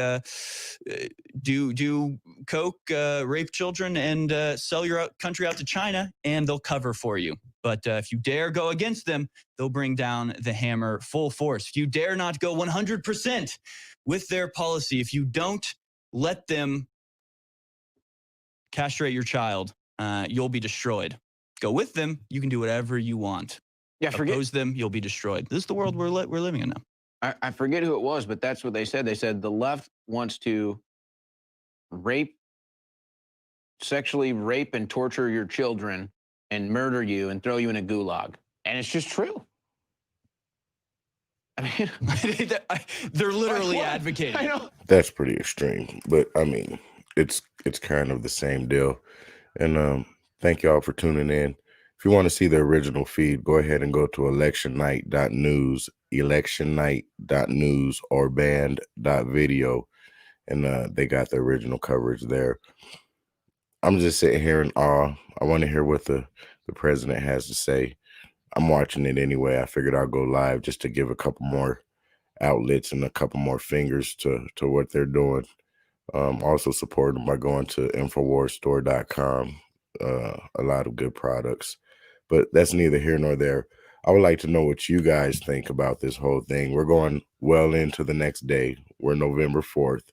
do coke, rape children, and sell your country out to China, and they'll cover for you. But if you dare go against them, they'll bring down the hammer full force. If you dare not go 100% with their policy, if you don't let them castrate your child, you'll be destroyed. Go with them, you can do whatever you want. Yeah, oppose them, you'll be destroyed. This is the world we're living in now. I forget who it was, but that's what they said. They said the left wants to sexually rape and torture your children and murder you and throw you in a gulag. And it's just true. I mean, they're literally advocating. I know. That's pretty extreme, but I mean, it's kind of the same deal. And thank y'all for tuning in. If you want to see the original feed, go ahead and go to ElectionNight.News, ElectionNight.News, or band.video, and they got the original coverage there. I'm just sitting here in awe. I want to hear what the president has to say. I'm watching it anyway. I figured I'll go live just to give a couple more outlets and a couple more fingers to what they're doing. Also support them by going to InfoWarsStore.com. A lot of good products, but that's neither here nor there. I would like to know what you guys think about this whole thing. We're going well into the next day. We're November 4th.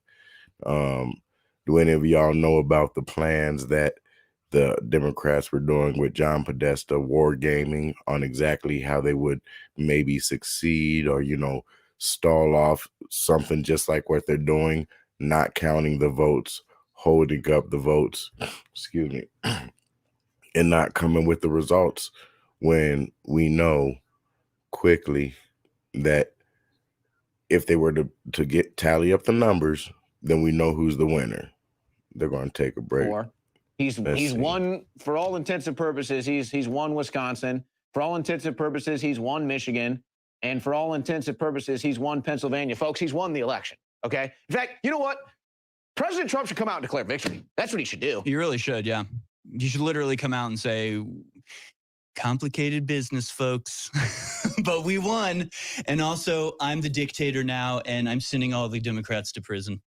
Do any of y'all know about the plans that the Democrats were doing with John Podesta wargaming on exactly how they would maybe succeed or, you know, stall off something just like what they're doing, not counting the votes, holding up the votes, excuse me, and not coming with the results when we know quickly that if they were to tally up the numbers, then we know who's the winner. They're going to take a break. He's won, for all intents and purposes, he's won Wisconsin. For all intents and purposes, he's won Michigan. And for all intents and purposes, he's won Pennsylvania. Folks, he's won the election, okay? In fact, you know what? President Trump should come out and declare victory. That's what he should do. He really should, yeah. You should literally come out and say, complicated business, folks, but we won. And also, I'm the dictator now, and I'm sending all the Democrats to prison.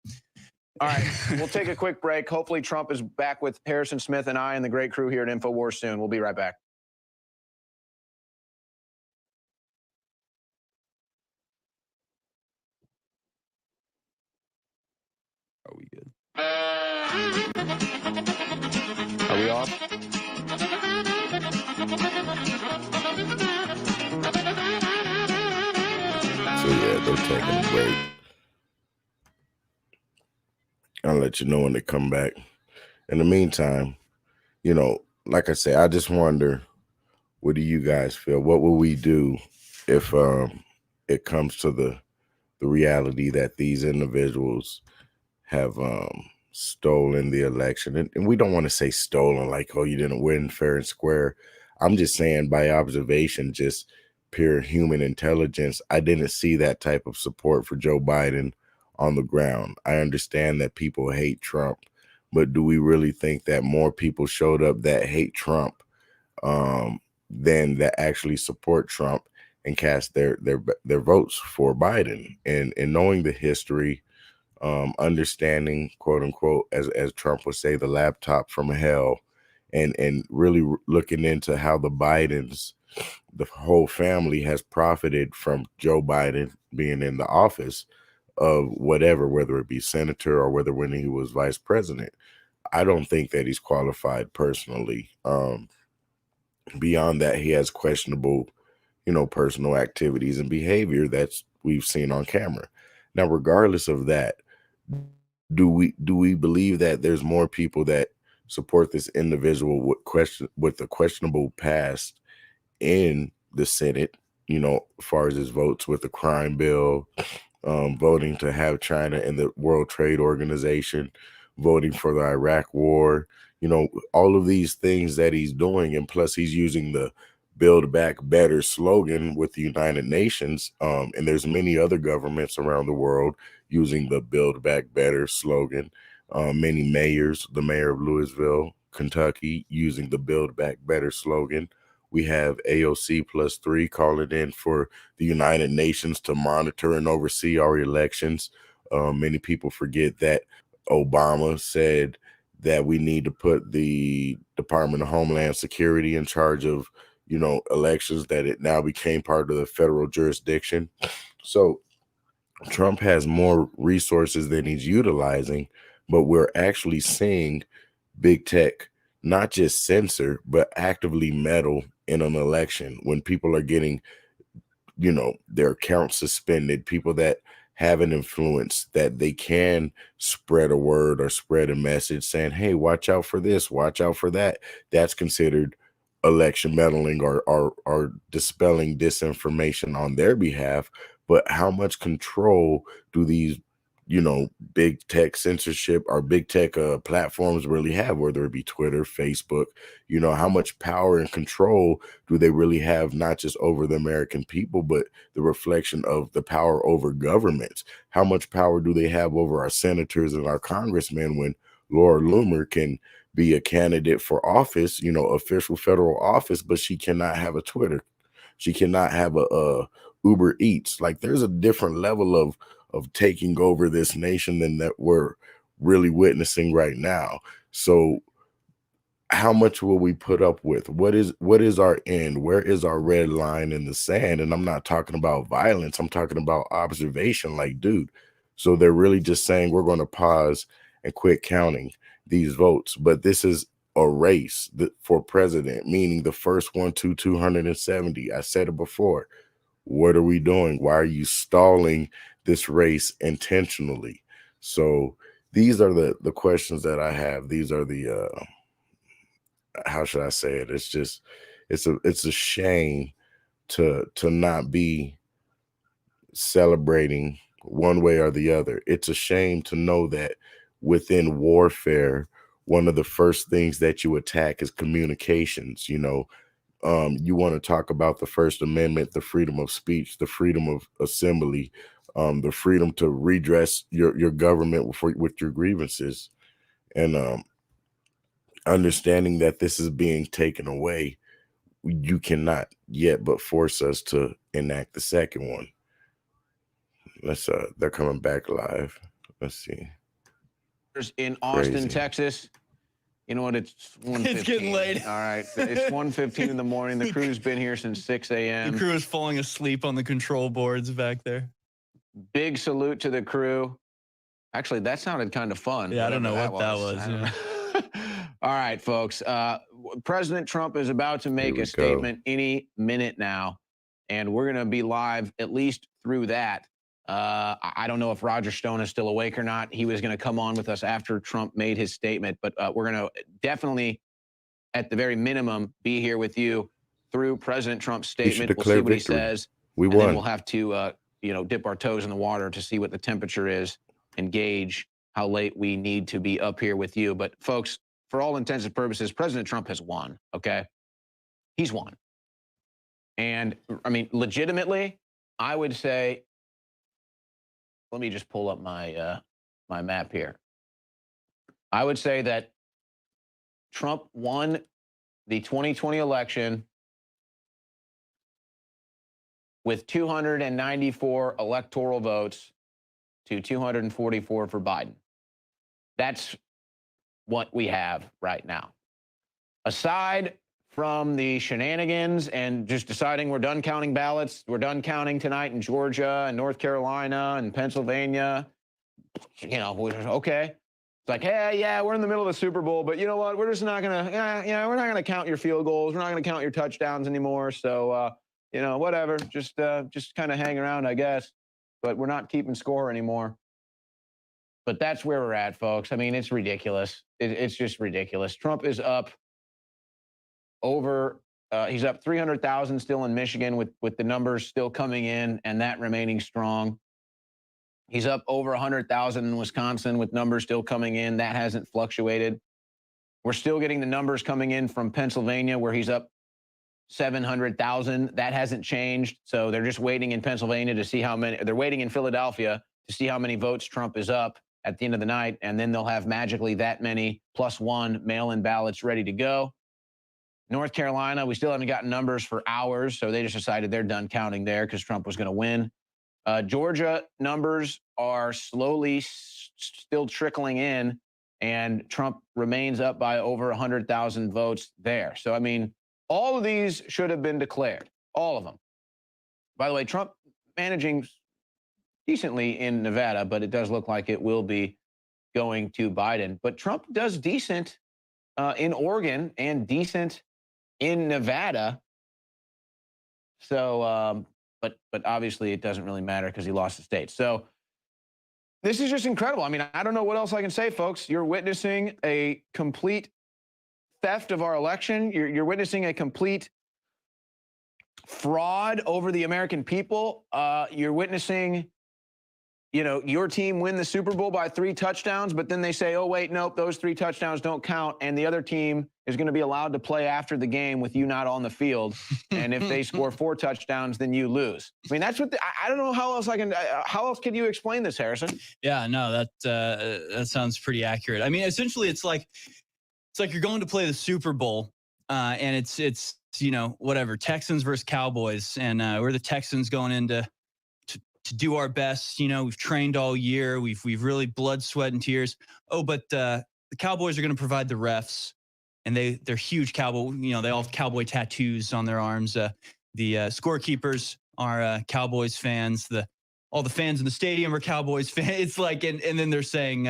All right, we'll take a quick break. Hopefully Trump is back with Harrison Smith and I and the great crew here at InfoWars soon. We'll be right back. Are we good? Are we off? So yeah, they're taking a break. I'll let you know when they come back. In the meantime, you know, like I say, I just wonder, what do you guys feel? What will we do if it comes to the reality that these individuals have stolen the election? And we don't want to say stolen like, oh, you didn't win fair and square. I'm just saying by observation, just pure human intelligence, I didn't see that type of support for Joe Biden on the ground. I understand that people hate Trump, but do we really think that more people showed up that hate Trump than that actually support Trump and cast their votes for Biden? And knowing the history, understanding, quote unquote, as Trump would say, the laptop from hell, and really looking into how the Bidens, the whole family, has profited from Joe Biden being in the office. of whatever, whether it be senator or whether when he was vice president. I don't think that he's qualified personally. Beyond that, he has questionable, personal activities and behavior that's we've seen on camera. Now, regardless of that, do we believe that there's more people that support this individual with a questionable past in the Senate, as far as his votes with the crime bill, voting to have China in the World Trade Organization, voting for the Iraq War, all of these things that he's doing. And plus he's using the Build Back Better slogan with the United Nations. And there's many other governments around the world using the Build Back Better slogan. Many mayors, the mayor of Louisville, Kentucky, using the Build Back Better slogan. We have AOC +3 calling in for the United Nations to monitor and oversee our elections. Many people forget that Obama said that we need to put the Department of Homeland Security in charge of, elections, that it now became part of the federal jurisdiction. So Trump has more resources than he's utilizing, but we're actually seeing big tech not just censor, but actively meddle in an election when people are getting, their accounts suspended, people that have an influence that they can spread a word or spread a message saying, hey, watch out for this, watch out for that. That's considered election meddling or dispelling disinformation on their behalf. But how much control do these big tech censorship or big tech platforms really have, whether it be Twitter, Facebook? How much power and control do they really have, not just over the American people, but the reflection of the power over governments? How much power do they have over our senators and our congressmen when Laura Loomer can be a candidate for office, official federal office, but she cannot have a Twitter? She cannot have a Uber Eats. Like, there's a different level of taking over this nation than that we're really witnessing right now. So how much will we put up with? What is our end? Where is our red line in the sand? And I'm not talking about violence. I'm talking about observation. Like, dude, so they're really just saying we're going to pause and quit counting these votes. But this is a race for president, meaning the first one to 270. I said it before. What are we doing? Why are you stalling this race intentionally? So these are the questions that I have. These are the how should I say it? It's just it's a shame to not be celebrating one way or the other. It's a shame to know that within warfare, one of the first things that you attack is communications. You want to talk about the First Amendment, the freedom of speech, the freedom of assembly, the freedom to redress your government with your grievances, and understanding that this is being taken away. You cannot yet but force us to enact the second one. They're coming back live. Let's see. In Austin, Crazy. Texas. You know what? It's 1:15. It's getting late. All right. It's 1:15 in the morning. The crew's been here since 6 a.m. The crew is falling asleep on the control boards back there. Big salute to the crew. Actually, that sounded kind of fun. Yeah, I don't know what that was. Yeah. All right, folks. President Trump is about to make a statement any minute now, and we're going to be live at least through that. I don't know if Roger Stone is still awake or not. He was going to come on with us after Trump made his statement, but we're going to definitely, at the very minimum, be here with you through President Trump's statement. We'll see what he says. We and won. Then we'll have to, dip our toes in the water to see what the temperature is and gauge how late we need to be up here with you. But folks, for all intents and purposes, President Trump has won. Okay, he's won. And I mean, legitimately, I would say. Let me just pull up my my map here. I would say that Trump won the 2020 election with 294 electoral votes to 244 for Biden. That's what we have right now. Aside from the shenanigans and just deciding we're done counting ballots. We're done counting tonight in Georgia and North Carolina and Pennsylvania. You know, okay. It's like, hey, yeah, we're in the middle of the Super Bowl, but you know what? We're just not gonna, we're not gonna count your field goals. We're not gonna count your touchdowns anymore. So, you know, whatever. Just kind of hang around, I guess. But we're not keeping score anymore. But that's where we're at, folks. I mean, it's ridiculous. It's just ridiculous. Trump is up over. He's up 300,000 still in Michigan with the numbers still coming in and that remaining strong. He's up over 100,000 in Wisconsin with numbers still coming in. That hasn't fluctuated. We're still getting the numbers coming in from Pennsylvania where he's up 700,000. That hasn't changed. So they're just waiting in Pennsylvania to see how many. They're waiting in Philadelphia to see how many votes Trump is up at the end of the night. And then they'll have magically that many +1 mail-in ballots ready to go. North Carolina, we still haven't gotten numbers for hours. So they just decided they're done counting there because Trump was going to win. Georgia numbers are slowly still trickling in, and Trump remains up by over 100,000 votes there. So, I mean, all of these should have been declared, all of them. By the way, Trump managing decently in Nevada, but it does look like it will be going to Biden. But Trump does decent in Oregon and decent in Nevada. So, but obviously it doesn't really matter because he lost the state. So this is just incredible. I mean, I don't know what else I can say, folks. You're witnessing a complete theft of our election. You're witnessing a complete fraud over the American people. You're witnessing, you know, your team win the Super Bowl by 3 touchdowns, but then they say, oh, wait, nope, those 3 touchdowns don't count. And the other team is going to be allowed to play after the game with you not on the field. And if they score 4 touchdowns, then you lose. I mean, that's what I don't know how else how else can you explain this, Harrison? Yeah, no, that sounds pretty accurate. I mean, essentially it's like you're going to play the Super Bowl and it's, you know, whatever, Texans versus Cowboys. And we're the Texans going into to do our best. You know, we've trained all year. We've really blood, sweat, and tears. Oh, but the Cowboys are going to provide the refs, and they're huge cowboy. You know, they all have cowboy tattoos on their arms. The scorekeepers are Cowboys fans. All the fans in the stadium are Cowboys fans. It's like, and then they're saying,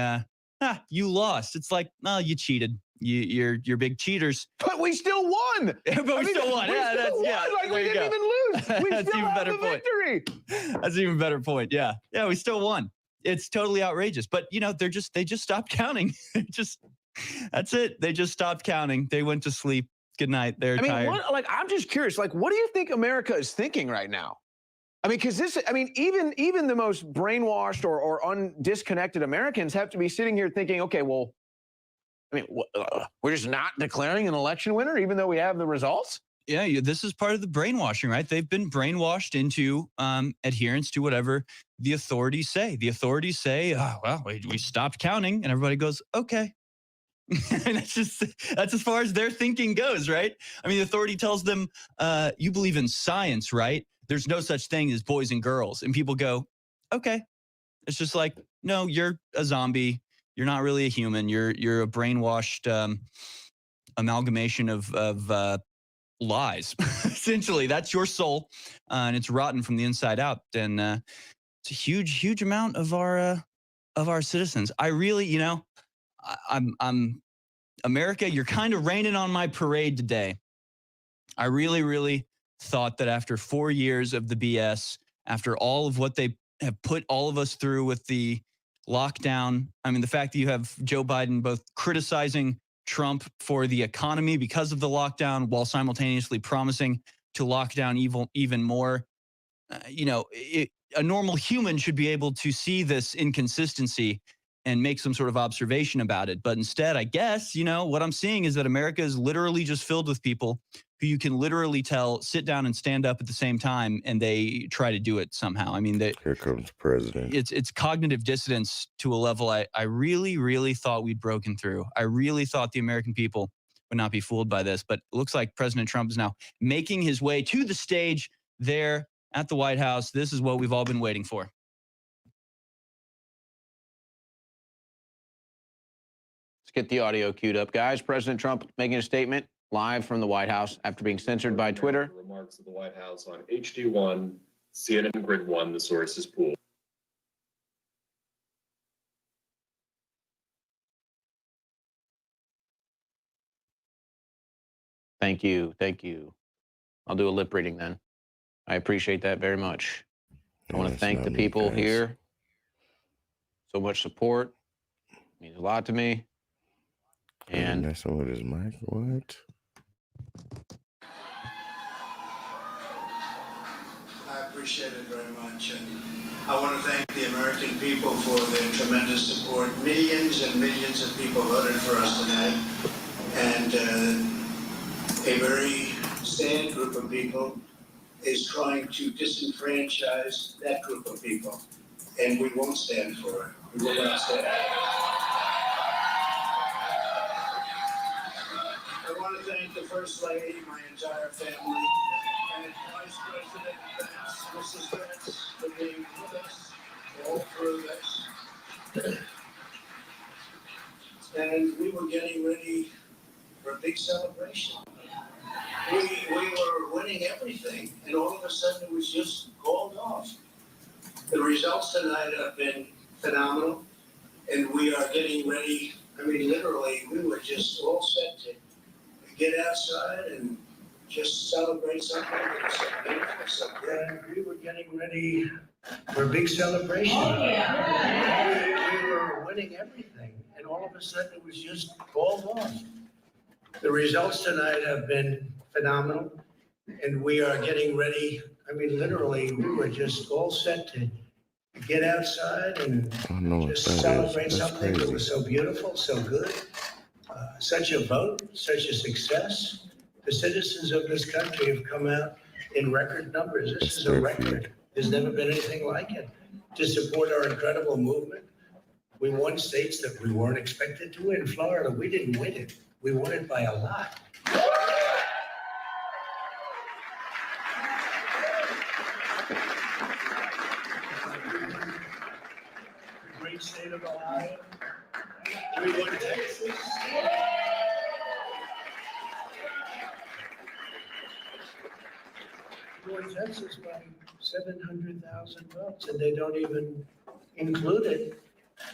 you lost. It's like, no, you cheated. You're big cheaters. But we still won. But we still won. Yeah, like we didn't even lose. We That's still even have better a point. victory. That's an even better point. Yeah, we still won. It's totally outrageous. But you know, they just stopped counting. That's it. They just stopped counting. They went to sleep. Good night. They're tired. I'm just curious. Like, what do you think America is thinking right now? I mean, because even the most brainwashed or disconnected Americans have to be sitting here thinking, okay, well, I mean, we're just not declaring an election winner, even though we have the results. Yeah, this is part of the brainwashing, right? They've been brainwashed into adherence to whatever the authorities say. The authorities say, oh, well, we stopped counting, and everybody goes, okay. And that's as far as their thinking goes, right? I mean, the authority tells them, you believe in science, right? There's no such thing as boys and girls. And people go, okay. It's just like, no, you're a zombie. You're not really a human. You're a brainwashed amalgamation of lies. Essentially, that's your soul, and it's rotten from the inside out. And it's a huge amount of our citizens. I really, you know, I'm America. You're kind of raining on my parade today. I really thought that after 4 years of the BS, after all of what they have put all of us through with the lockdown, I mean, the fact that you have Joe Biden both criticizing Trump for the economy because of the lockdown while simultaneously promising to lock down even more. You know, a normal human should be able to see this inconsistency and make some sort of observation about it. But instead, I guess, you know, what I'm seeing is that America is literally just filled with people who you can literally tell sit down and stand up at the same time, and they try to do it somehow. I mean, here comes the president. It's cognitive dissonance to a level I really thought we'd broken through. I really thought the American people would not be fooled by this, but it looks like President Trump is now making his way to the stage there at the White House. This is what we've all been waiting for. Let's get the audio queued up, guys. President Trump making a statement live from the White House after being censored by Twitter. Remarks of the White House on HD1, CNN Grid 1, the source is pooled. Thank you. Thank you. I'll do a lip reading then. I appreciate that very much. I want to thank the people here. So much support. Means a lot to me. And messing with his mic. What? I appreciate it very much. And I want to thank the American people for their tremendous support. Millions and millions of people voted for us tonight. And a very sad group of people is trying to disenfranchise that group of people. And we won't stand for it. We will not stand. I want to thank the First Lady, my entire family, and Vice President Vance, Mrs. Vance, for being with us all through this. And we were getting ready for a big celebration. We were winning everything, and all of a sudden it was just called off. The results tonight have been phenomenal, and we are getting ready. I mean, literally, we were just all set to get outside and just celebrate something that was so beautiful, so good. And we were getting ready for a big celebration. Oh, yeah. We were winning everything, and all of a sudden it was just called off. The results tonight have been phenomenal, and we are getting ready. I mean, literally, we were just all set to get outside and just celebrate something that was so beautiful, so good. Such a vote, such a success. The citizens of this country have come out in record numbers. This is a record. There's never been anything like it. To support our incredible movement, we won states that we weren't expected to win. Florida, we didn't win it. We won it by a lot. The great state of Ohio. We won Texas. We won Texas by 700,000 votes, and they don't even include it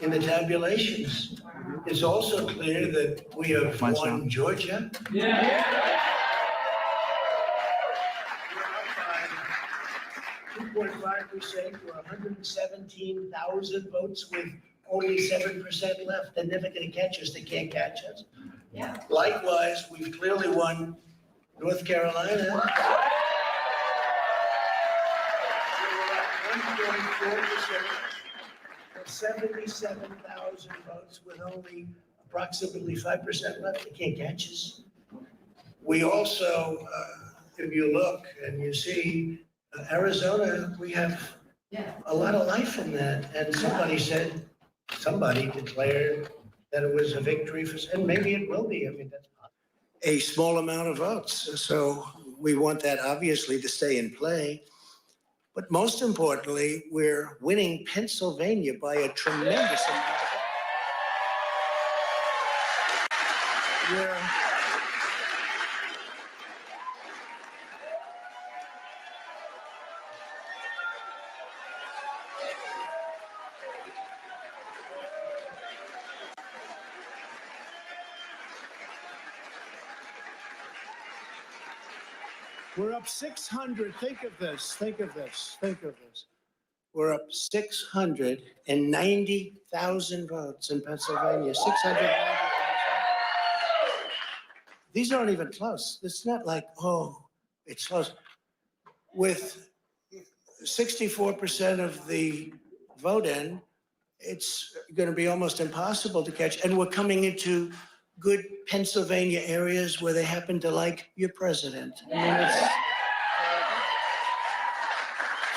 in the tabulations. It's also clear that we have won Georgia. Yeah. 2.5% for 117,000 votes with only 7% left. They're never going to catch us. They can't catch us. Yeah. Likewise, we've clearly won North Carolina. 1.4%. 77,000 votes with only approximately 5% left. They can't catch us. We also, if you look and you see Arizona, we have a lot of life in that. And somebody declared that it was a victory for, and maybe it will be. I mean, that's a small amount of votes. So we want that obviously to stay in play. But most importantly, we're winning Pennsylvania by a tremendous amount. We're up 600. Think of this. Think of this. Think of this. We're up 690,000 votes in Pennsylvania. 690,000. These aren't even close. It's not like, oh, it's close. With 64% of the vote in, it's going to be almost impossible to catch. And we're coming into good Pennsylvania areas where they happen to like your president. I mean,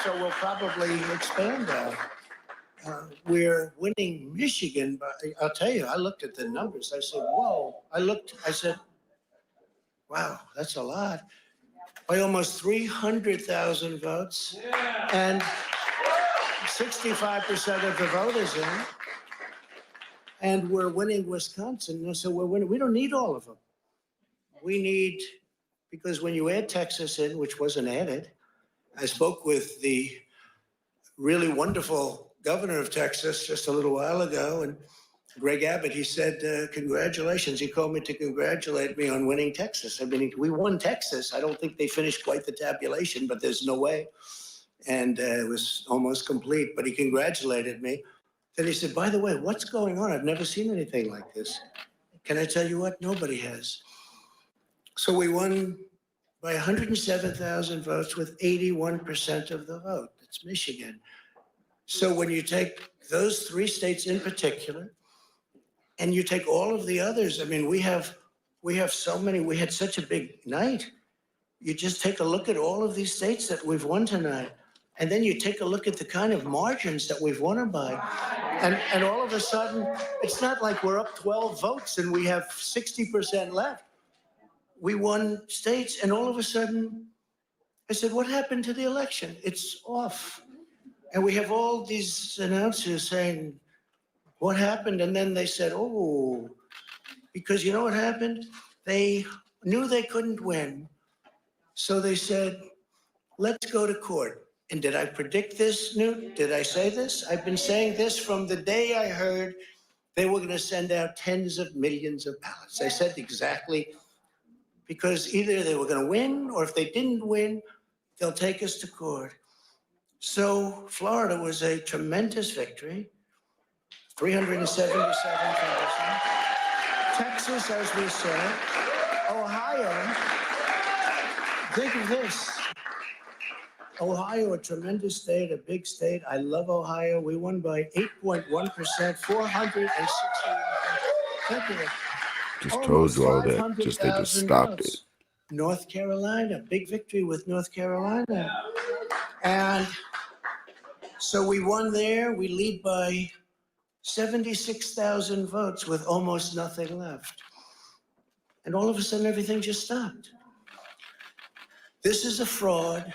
so we'll probably expand that. We're winning Michigan, but I'll tell you, I looked at the numbers. I said, whoa. I said, wow, that's a lot. By almost 300,000 votes. Yeah. And 65% of the vote is in. And we're winning Wisconsin. So we're winning. We don't need all of them. we need, because when you add Texas in, which wasn't added, I spoke with the really wonderful governor of Texas just a little while ago, and Greg Abbott, he said, congratulations. He called me to congratulate me on winning Texas. I mean, we won Texas. I don't think they finished quite the tabulation, but there's no way. And it was almost complete, but he congratulated me. Then he said, by the way, what's going on? I've never seen anything like this. Can I tell you what? Nobody has. So we won by 107,000 votes with 81% of the vote. That's Michigan. So when you take those three states in particular, and you take all of the others, I mean, we have so many, we had such a big night. You just take a look at all of these states that we've won tonight, and then you take a look at the kind of margins that we've won them by. And all of a sudden, it's not like we're up 12 votes and we have 60% left. We won states, and all of a sudden, I said, what happened to the election? It's off. And we have all these announcers saying, what happened? And then they said, oh, because you know what happened? They knew they couldn't win. So they said, let's go to court. And did I predict this, Newt? Did I say this? I've been saying this from the day I heard they were going to send out tens of millions of ballots. I said exactly, because either they were going to win, or if they didn't win, they'll take us to court. So Florida was a tremendous victory. 377,000. Texas, as we said. Ohio, think of this. Ohio, a tremendous state, a big state. I love Ohio. We won by 8.1%, 460. Just told you all that. Just they just stopped it. North Carolina, big victory with North Carolina. And so we won there. We lead by 76,000 votes with almost nothing left. And all of a sudden, everything just stopped. This is a fraud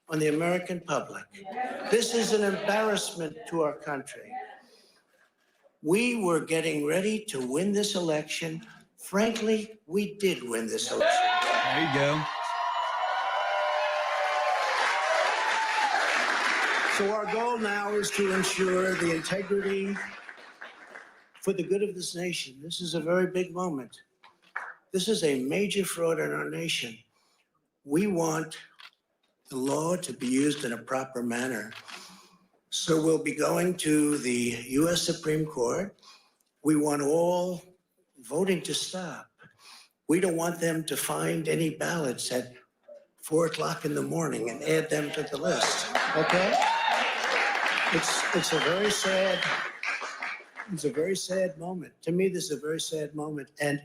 on the American public. This is an embarrassment to our country. We were getting ready to win this election. Frankly, we did win this election. There you go. So our goal now is to ensure the integrity for the good of this nation. This is a very big moment. This is a major fraud in our nation. We want the law to be used in a proper manner. So we'll be going to the U.S. Supreme Court. We want all voting to stop. We don't want them to find any ballots at 4 o'clock in the morning and add them to the list, okay? It's a very sad moment. To me, this is a very sad moment. And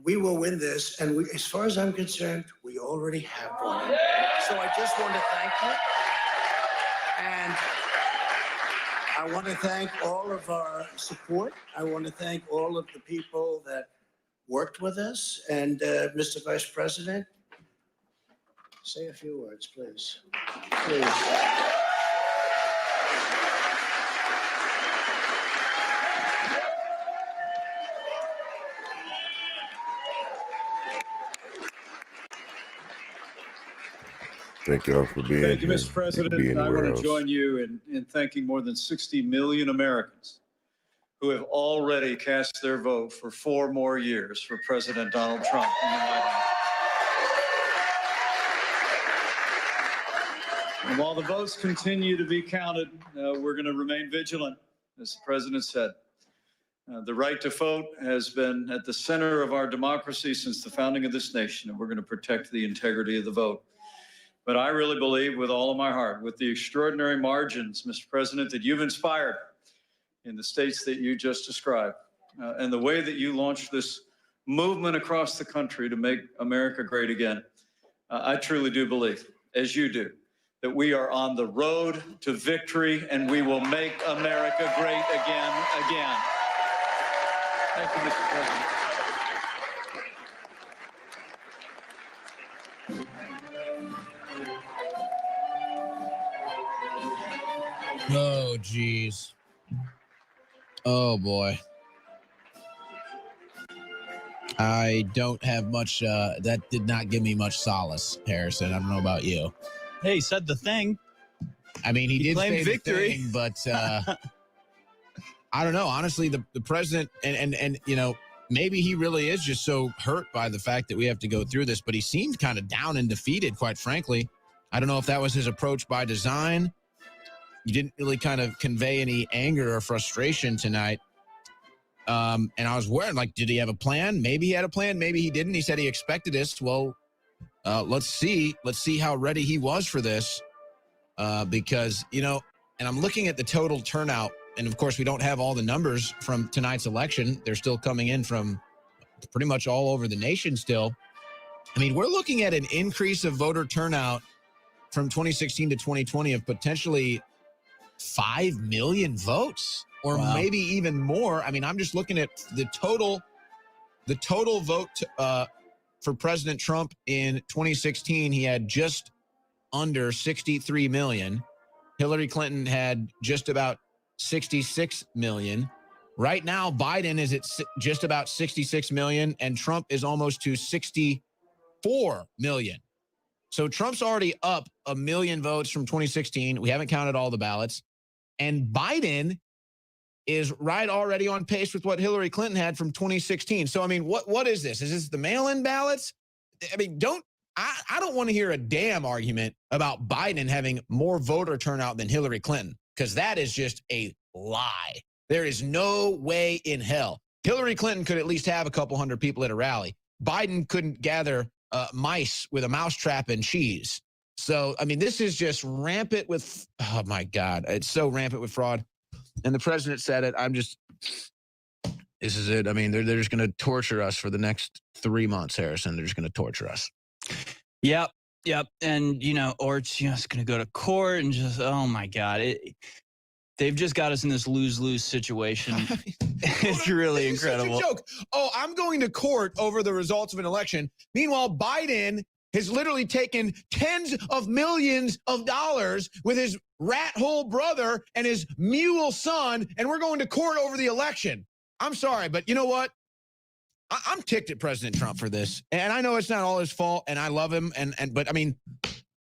we will win this. And as far as I'm concerned, we already have won. So I just want to thank you. And I want to thank all of our support. I want to thank all of the people that worked with us. And Mr. Vice President, say a few words, please. Please. Thank you all for being Thank you, here. Mr. President. I want to join you in thanking more than 60 million Americans who have already cast their vote for 4 more years for President Donald Trump in the White House. And while the votes continue to be counted, we're going to remain vigilant, as the President said. The right to vote has been at the center of our democracy since the founding of this nation, and we're going to protect the integrity of the vote. But I really believe with all of my heart, with the extraordinary margins, Mr. President, that you've inspired in the states that you just described, and the way that you launched this movement across the country to make America great again, I truly do believe, as you do, that we are on the road to victory and we will make America great again. Thank you, Mr. President. Oh, geez. Oh, boy. I don't have much. That did not give me much solace, Harrison. I don't know about you. Hey, he said the thing. I mean, he did claimed say victory, the thing, but I don't know. Honestly, the president and you know, maybe he really is just so hurt by the fact that we have to go through this, but he seemed kind of down and defeated, quite frankly. I don't know if that was his approach by design. He didn't really kind of convey any anger or frustration tonight. And I was worried, like, did he have a plan? Maybe he had a plan. Maybe he didn't. He said he expected this. Well, let's see. Let's see how ready he was for this. Because, you know, and I'm looking at the total turnout. And of course, we don't have all the numbers from tonight's election. They're still coming in from pretty much all over the nation still. I mean, we're looking at an increase of voter turnout from 2016 to 2020 of potentially 5 million votes, or maybe even more. I mean, I'm just looking at the total vote for President Trump in 2016. He had just under 63 million. Hillary Clinton had just about 66 million. Right now, Biden is at just about 66 million, and Trump is almost to 64 million. So Trump's already up 1 million votes from 2016. We haven't counted all the ballots. And Biden is right already on pace with what Hillary Clinton had from 2016. So, I mean, what is this? Is this the mail-in ballots? I mean, I don't want to hear a damn argument about Biden having more voter turnout than Hillary Clinton, because that is just a lie. There is no way in hell. Hillary Clinton could at least have a couple hundred people at a rally. Biden couldn't gather mice with a mousetrap and cheese. So, I mean, this is just rampant with, oh my God, it's so rampant with fraud. And the president said it. This is it. I mean, they're just going to torture us for the next 3 months, Harrison. They're just going to torture us. Yep. And, you know, or it's just going to go to court and just, oh my God. They've just got us in this lose-lose situation. It's really incredible. Such a joke. Oh, I'm going to court over the results of an election. Meanwhile, Biden has literally taken tens of millions of dollars with his rat hole brother and his mule son, and we're going to court over the election. I'm sorry, but you know what? I'm ticked at President Trump for this. And I know it's not all his fault, and I love him. But I mean,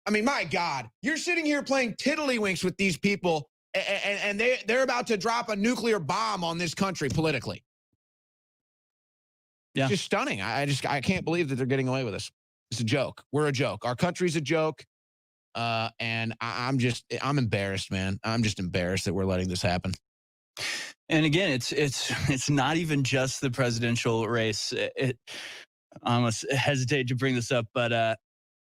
my God, you're sitting here playing tiddlywinks with these people, and they're about to drop a nuclear bomb on this country politically. Yeah. It's just stunning. I can't believe that they're getting away with this. It's a joke. We're a joke. Our country's a joke. And I'm embarrassed, man. I'm just embarrassed that we're letting this happen. And again, it's not even just the presidential race. I almost hesitate to bring this up, but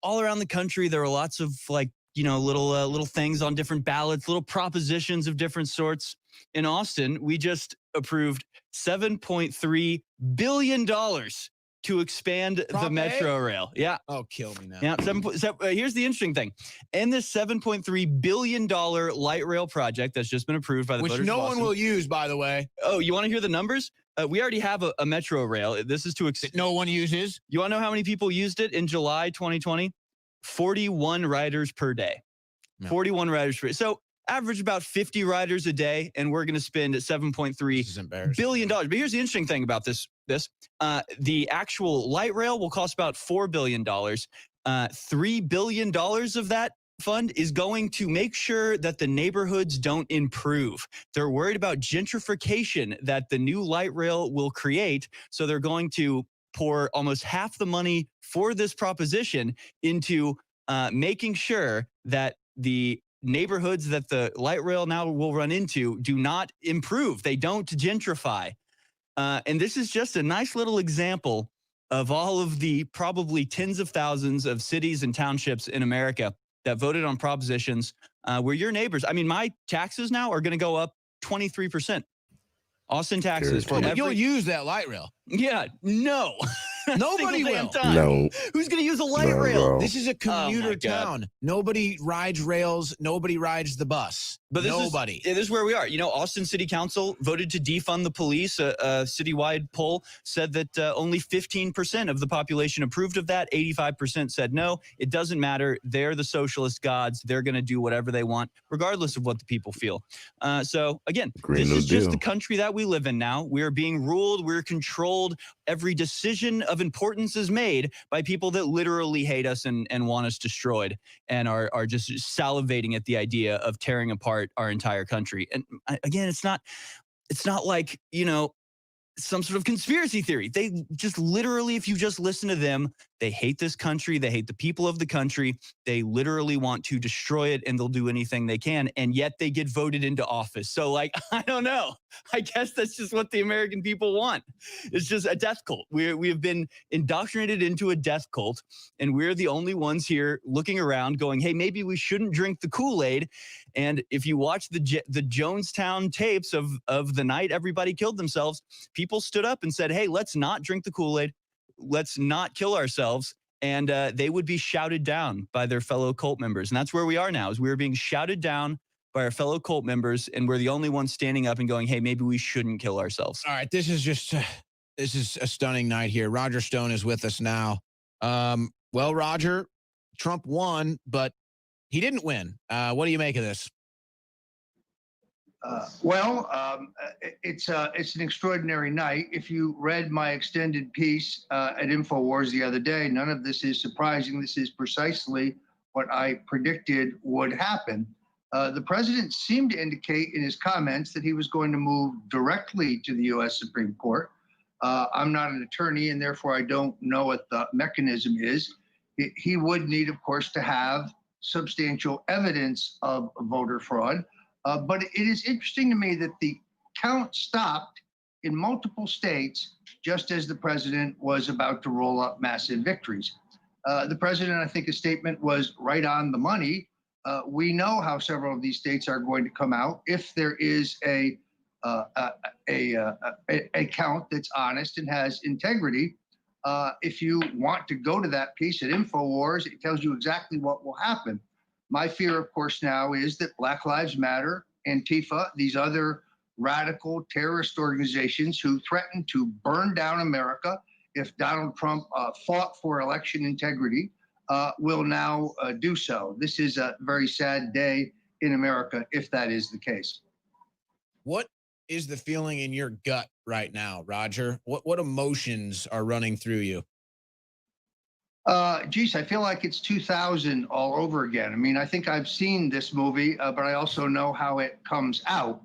all around the country, there are lots of little things on different ballots, little propositions of different sorts. In Austin, we just approved $7.3 billion to expand the Metro Rail. Yeah. Oh, kill me now. Yeah. Here's the interesting thing. In this $7.3 billion light rail project that's just been approved by the voters Which no of one Boston. will use, by the way. Oh, you want to hear the numbers? We already have a Metro Rail. This is that no one uses. You want to know how many people used it in July 2020? 41 riders per day. No. 41 riders per day. So average about 50 riders a day, and we're going to spend $7.3 billion. But here's the interesting thing about this. The actual light rail will cost about $4 billion. $3 billion of that fund is going to make sure that the neighborhoods don't improve. They're worried about gentrification that the new light rail will create. So they're going to pour almost half the money for this proposition into making sure that the neighborhoods that the light rail now will run into do not improve. They don't gentrify. And this is just a nice little example of all of the probably tens of thousands of cities and townships in America that voted on propositions where your neighbors, I mean, my taxes now are going to go up 23%. Austin taxes. But you'll use that light rail. Yeah, no. Nobody damn will. time. No. Who's going to use a light Not at rail? all. This is a commuter Oh, my God. town. Nobody rides rails. Nobody rides the bus. But Nobody. This is where we are. You know, Austin City Council voted to defund the police. A citywide poll said that only 15% of the population approved of that. 85% said no. It doesn't matter. They're the socialist gods. They're going to do whatever they want, regardless of what the people feel. So, again, Green this New is just Deal. the country that we live in now. We're being ruled. We're controlled. Every decision of importance is made by people that literally hate us and want us destroyed and are just salivating at the idea of tearing apart our entire country. And again, it's not like, you know, some sort of conspiracy theory. They just literally, if you just listen to them, they hate this country. They hate the people of the country. They literally want to destroy it, and they'll do anything they can. And yet they get voted into office. So, like, I don't know. I guess that's just what the American people want. It's just a death cult. We have been indoctrinated into a death cult, and we're the only ones here looking around going, hey, maybe we shouldn't drink the Kool-Aid. And if you watch the Jonestown tapes of the night everybody killed themselves, people stood up and said, hey, let's not drink the Kool-Aid. Let's not kill ourselves. And they would be shouted down by their fellow cult members. And that's where we are now, is we're being shouted down by our fellow cult members. And we're the only ones standing up and going, hey, maybe we shouldn't kill ourselves. All right. This is a stunning night here. Roger Stone is with us now. Well, Roger, Trump won, but he didn't win. What do you make of this? It's an extraordinary night. If you read my extended piece at InfoWars the other day, none of this is surprising. This is precisely what I predicted would happen. The president seemed to indicate in his comments that he was going to move directly to the U.S. Supreme Court. I'm not an attorney, and therefore I don't know what the mechanism is. He would need, of course, to have substantial evidence of voter fraud. But it is interesting to me that the count stopped in multiple states just as the president was about to roll up massive victories. The president, I think his statement was right on the money. We know how several of these states are going to come out if there is a count that's honest and has integrity. If you want to go to that piece at InfoWars, it tells you exactly what will happen. My fear, of course, now is that Black Lives Matter, Antifa, these other radical terrorist organizations who threaten to burn down America if Donald Trump fought for election integrity, will now do so. This is a very sad day in America if that is the case. What is the feeling in your gut right now, Roger? What emotions are running through you? Geez, I feel like it's 2000 all over again. I mean, I think I've seen this movie, but I also know how it comes out.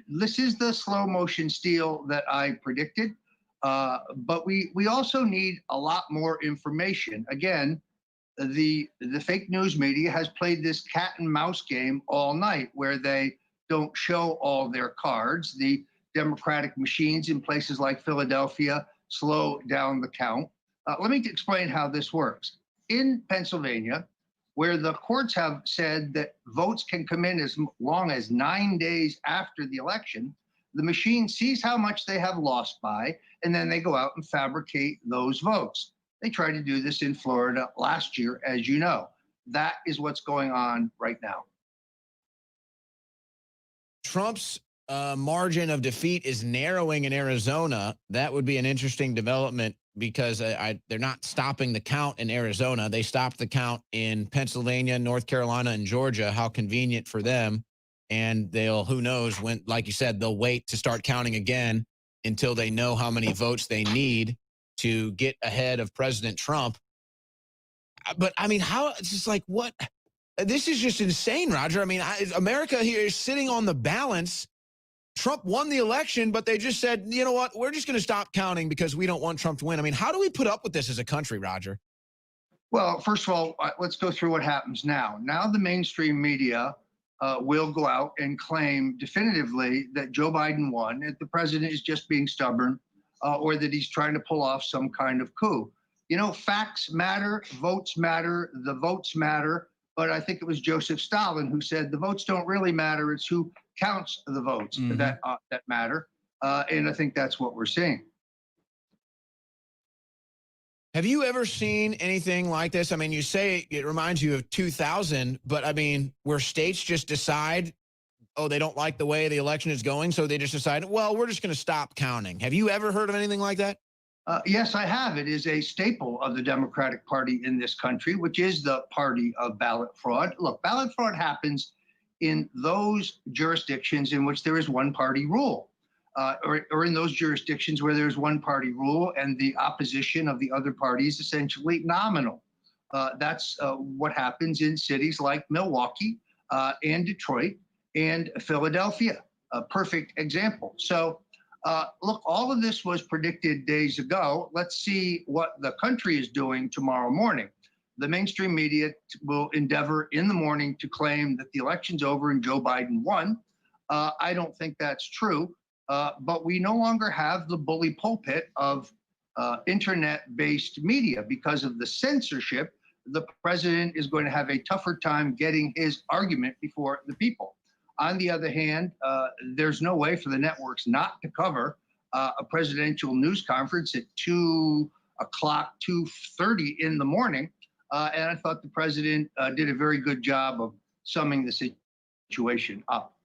This is the slow motion steal that I predicted, but we also need a lot more information. Again, the fake news media has played this cat and mouse game all night where they don't show all their cards. The Democratic machines in places like Philadelphia slow down the count. Let me explain how this works. In Pennsylvania, where the courts have said that votes can come in as long as 9 days after the election, the machine sees how much they have lost by, and then they go out and fabricate those votes. They tried to do this in Florida last year, as you know. That is what's going on right now. Trump's margin of defeat is narrowing in Arizona. That would be an interesting development because they're not stopping the count in Arizona. They stopped the count in Pennsylvania, North Carolina, and Georgia. How convenient for them. And they'll, who knows when, like you said, they'll wait to start counting again until they know how many votes they need to get ahead of President Trump. But I mean, how, it's just like, what? This is just insane, Roger. I mean, America here is sitting on the balance. Trump won the election, but they just said, you know what, we're just going to stop counting because we don't want Trump to win. I mean, how do we put up with this as a country, Roger? Well, first of all, let's go through what happens now. Now the mainstream media will go out and claim definitively that Joe Biden won, that the president is just being stubborn, or that he's trying to pull off some kind of coup. You know, facts matter, votes matter, the votes matter. But I think it was Joseph Stalin who said the votes don't really matter. It's who counts the votes that matter. And I think that's what we're seeing. Have you ever seen anything like this? I mean, you say it reminds you of 2000, but I mean, where states just decide, oh, they don't like the way the election is going, so they just decide, well, we're just going to stop counting. Have you ever heard of anything like that? Yes, I have. It is a staple of the Democratic Party in this country, which is the party of ballot fraud. Look, ballot fraud happens in those jurisdictions in which there is one party rule, or in those jurisdictions where there's one party rule and the opposition of the other party is essentially nominal. That's what happens in cities like Milwaukee and Detroit and Philadelphia, a perfect example. So, look, all of this was predicted days ago. Let's see what the country is doing tomorrow morning. The mainstream media will endeavor in the morning to claim that the election's over and Joe Biden won. I don't think that's true, but we no longer have the bully pulpit of internet-based media because of the censorship. The president is going to have a tougher time getting his argument before the people. On the other hand, there's no way for the networks not to cover a presidential news conference at 2 o'clock, 2:30 in the morning. And I thought the president did a very good job of summing the situation up.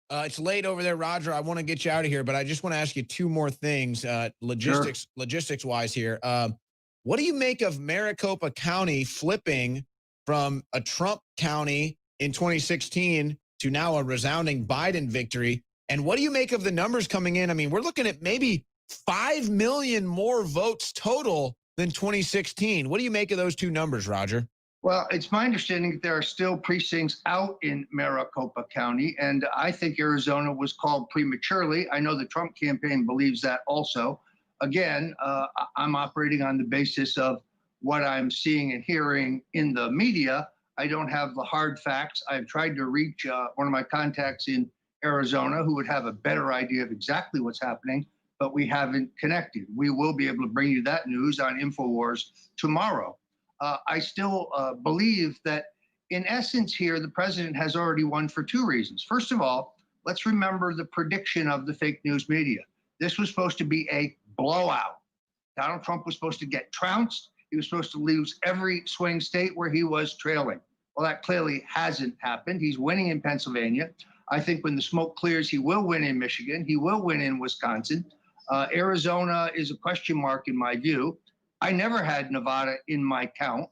It's late over there, Roger. I want to get you out of here, but I just want to ask you two more things, logistics wise here. What do you make of Maricopa County flipping from a Trump county in 2016 to now a resounding Biden victory? And what do you make of the numbers coming in? I mean, we're looking at maybe 5 million more votes total than 2016. What do you make of those two numbers, Roger? Well, it's my understanding that there are still precincts out in Maricopa County, and I think Arizona was called prematurely. I know the Trump campaign believes that also. Again, I'm operating on the basis of what I'm seeing and hearing in the media. I don't have the hard facts. I've tried to reach one of my contacts in Arizona who would have a better idea of exactly what's happening, but we haven't connected. We will be able to bring you that news on InfoWars tomorrow. I still believe that, in essence here, the president has already won for two reasons. First of all, let's remember the prediction of the fake news media. This was supposed to be a blowout. Donald Trump was supposed to get trounced. He was supposed to lose every swing state where he was trailing. Well, that clearly hasn't happened. He's winning in Pennsylvania. I think when the smoke clears, he will win in Michigan. He will win in Wisconsin. Arizona is a question mark in my view. I never had Nevada in my count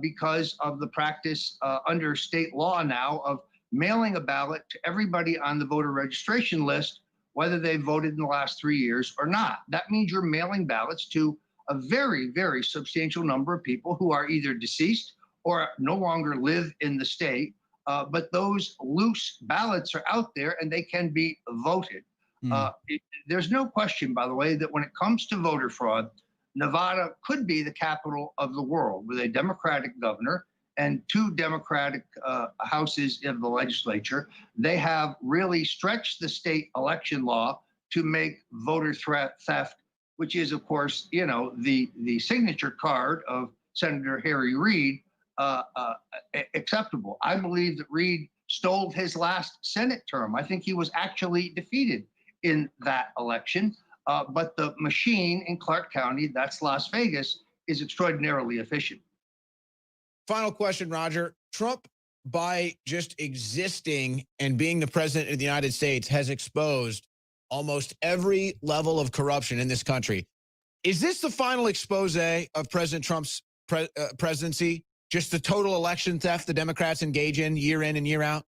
because of the practice under state law now of mailing a ballot to everybody on the voter registration list, whether they voted in the last 3 years or not. That means you're mailing ballots to a very, very substantial number of people who are either deceased or no longer live in the state. But those loose ballots are out there and they can be voted. There's no question, by the way, that when it comes to voter fraud, Nevada could be the capital of the world with a Democratic governor and two Democratic houses of the legislature. They have really stretched the state election law to make voter theft, which is, of course, you know, the signature card of Senator Harry Reid, acceptable. I believe that Reid stole his last Senate term. I think he was actually defeated in that election. But the machine in Clark County, that's Las Vegas, is extraordinarily efficient. Final question, Roger. Trump, by just existing and being the president of the United States, has exposed almost every level of corruption in this country. Is this the final expose of President Trump's presidency? Just the total election theft the Democrats engage in and year out?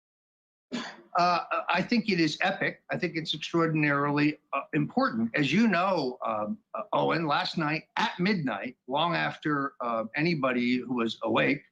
I think it is epic. I think it's extraordinarily important. As you know, Owen, last night at midnight, long after anybody who was awake,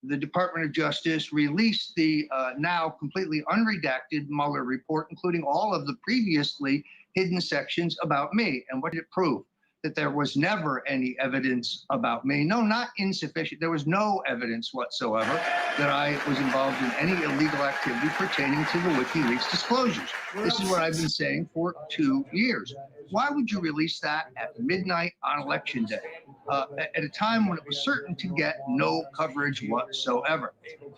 the Department of Justice released the now completely unredacted Mueller report, including all of the previously hidden sections about me. And what did it prove? That there was never any evidence about me. No, not insufficient. There was no evidence whatsoever that I was involved in any illegal activity pertaining to the WikiLeaks disclosures. This is what I've been saying for 2 years. Why would you release that at midnight on Election Day, at a time when it was certain to get no coverage whatsoever?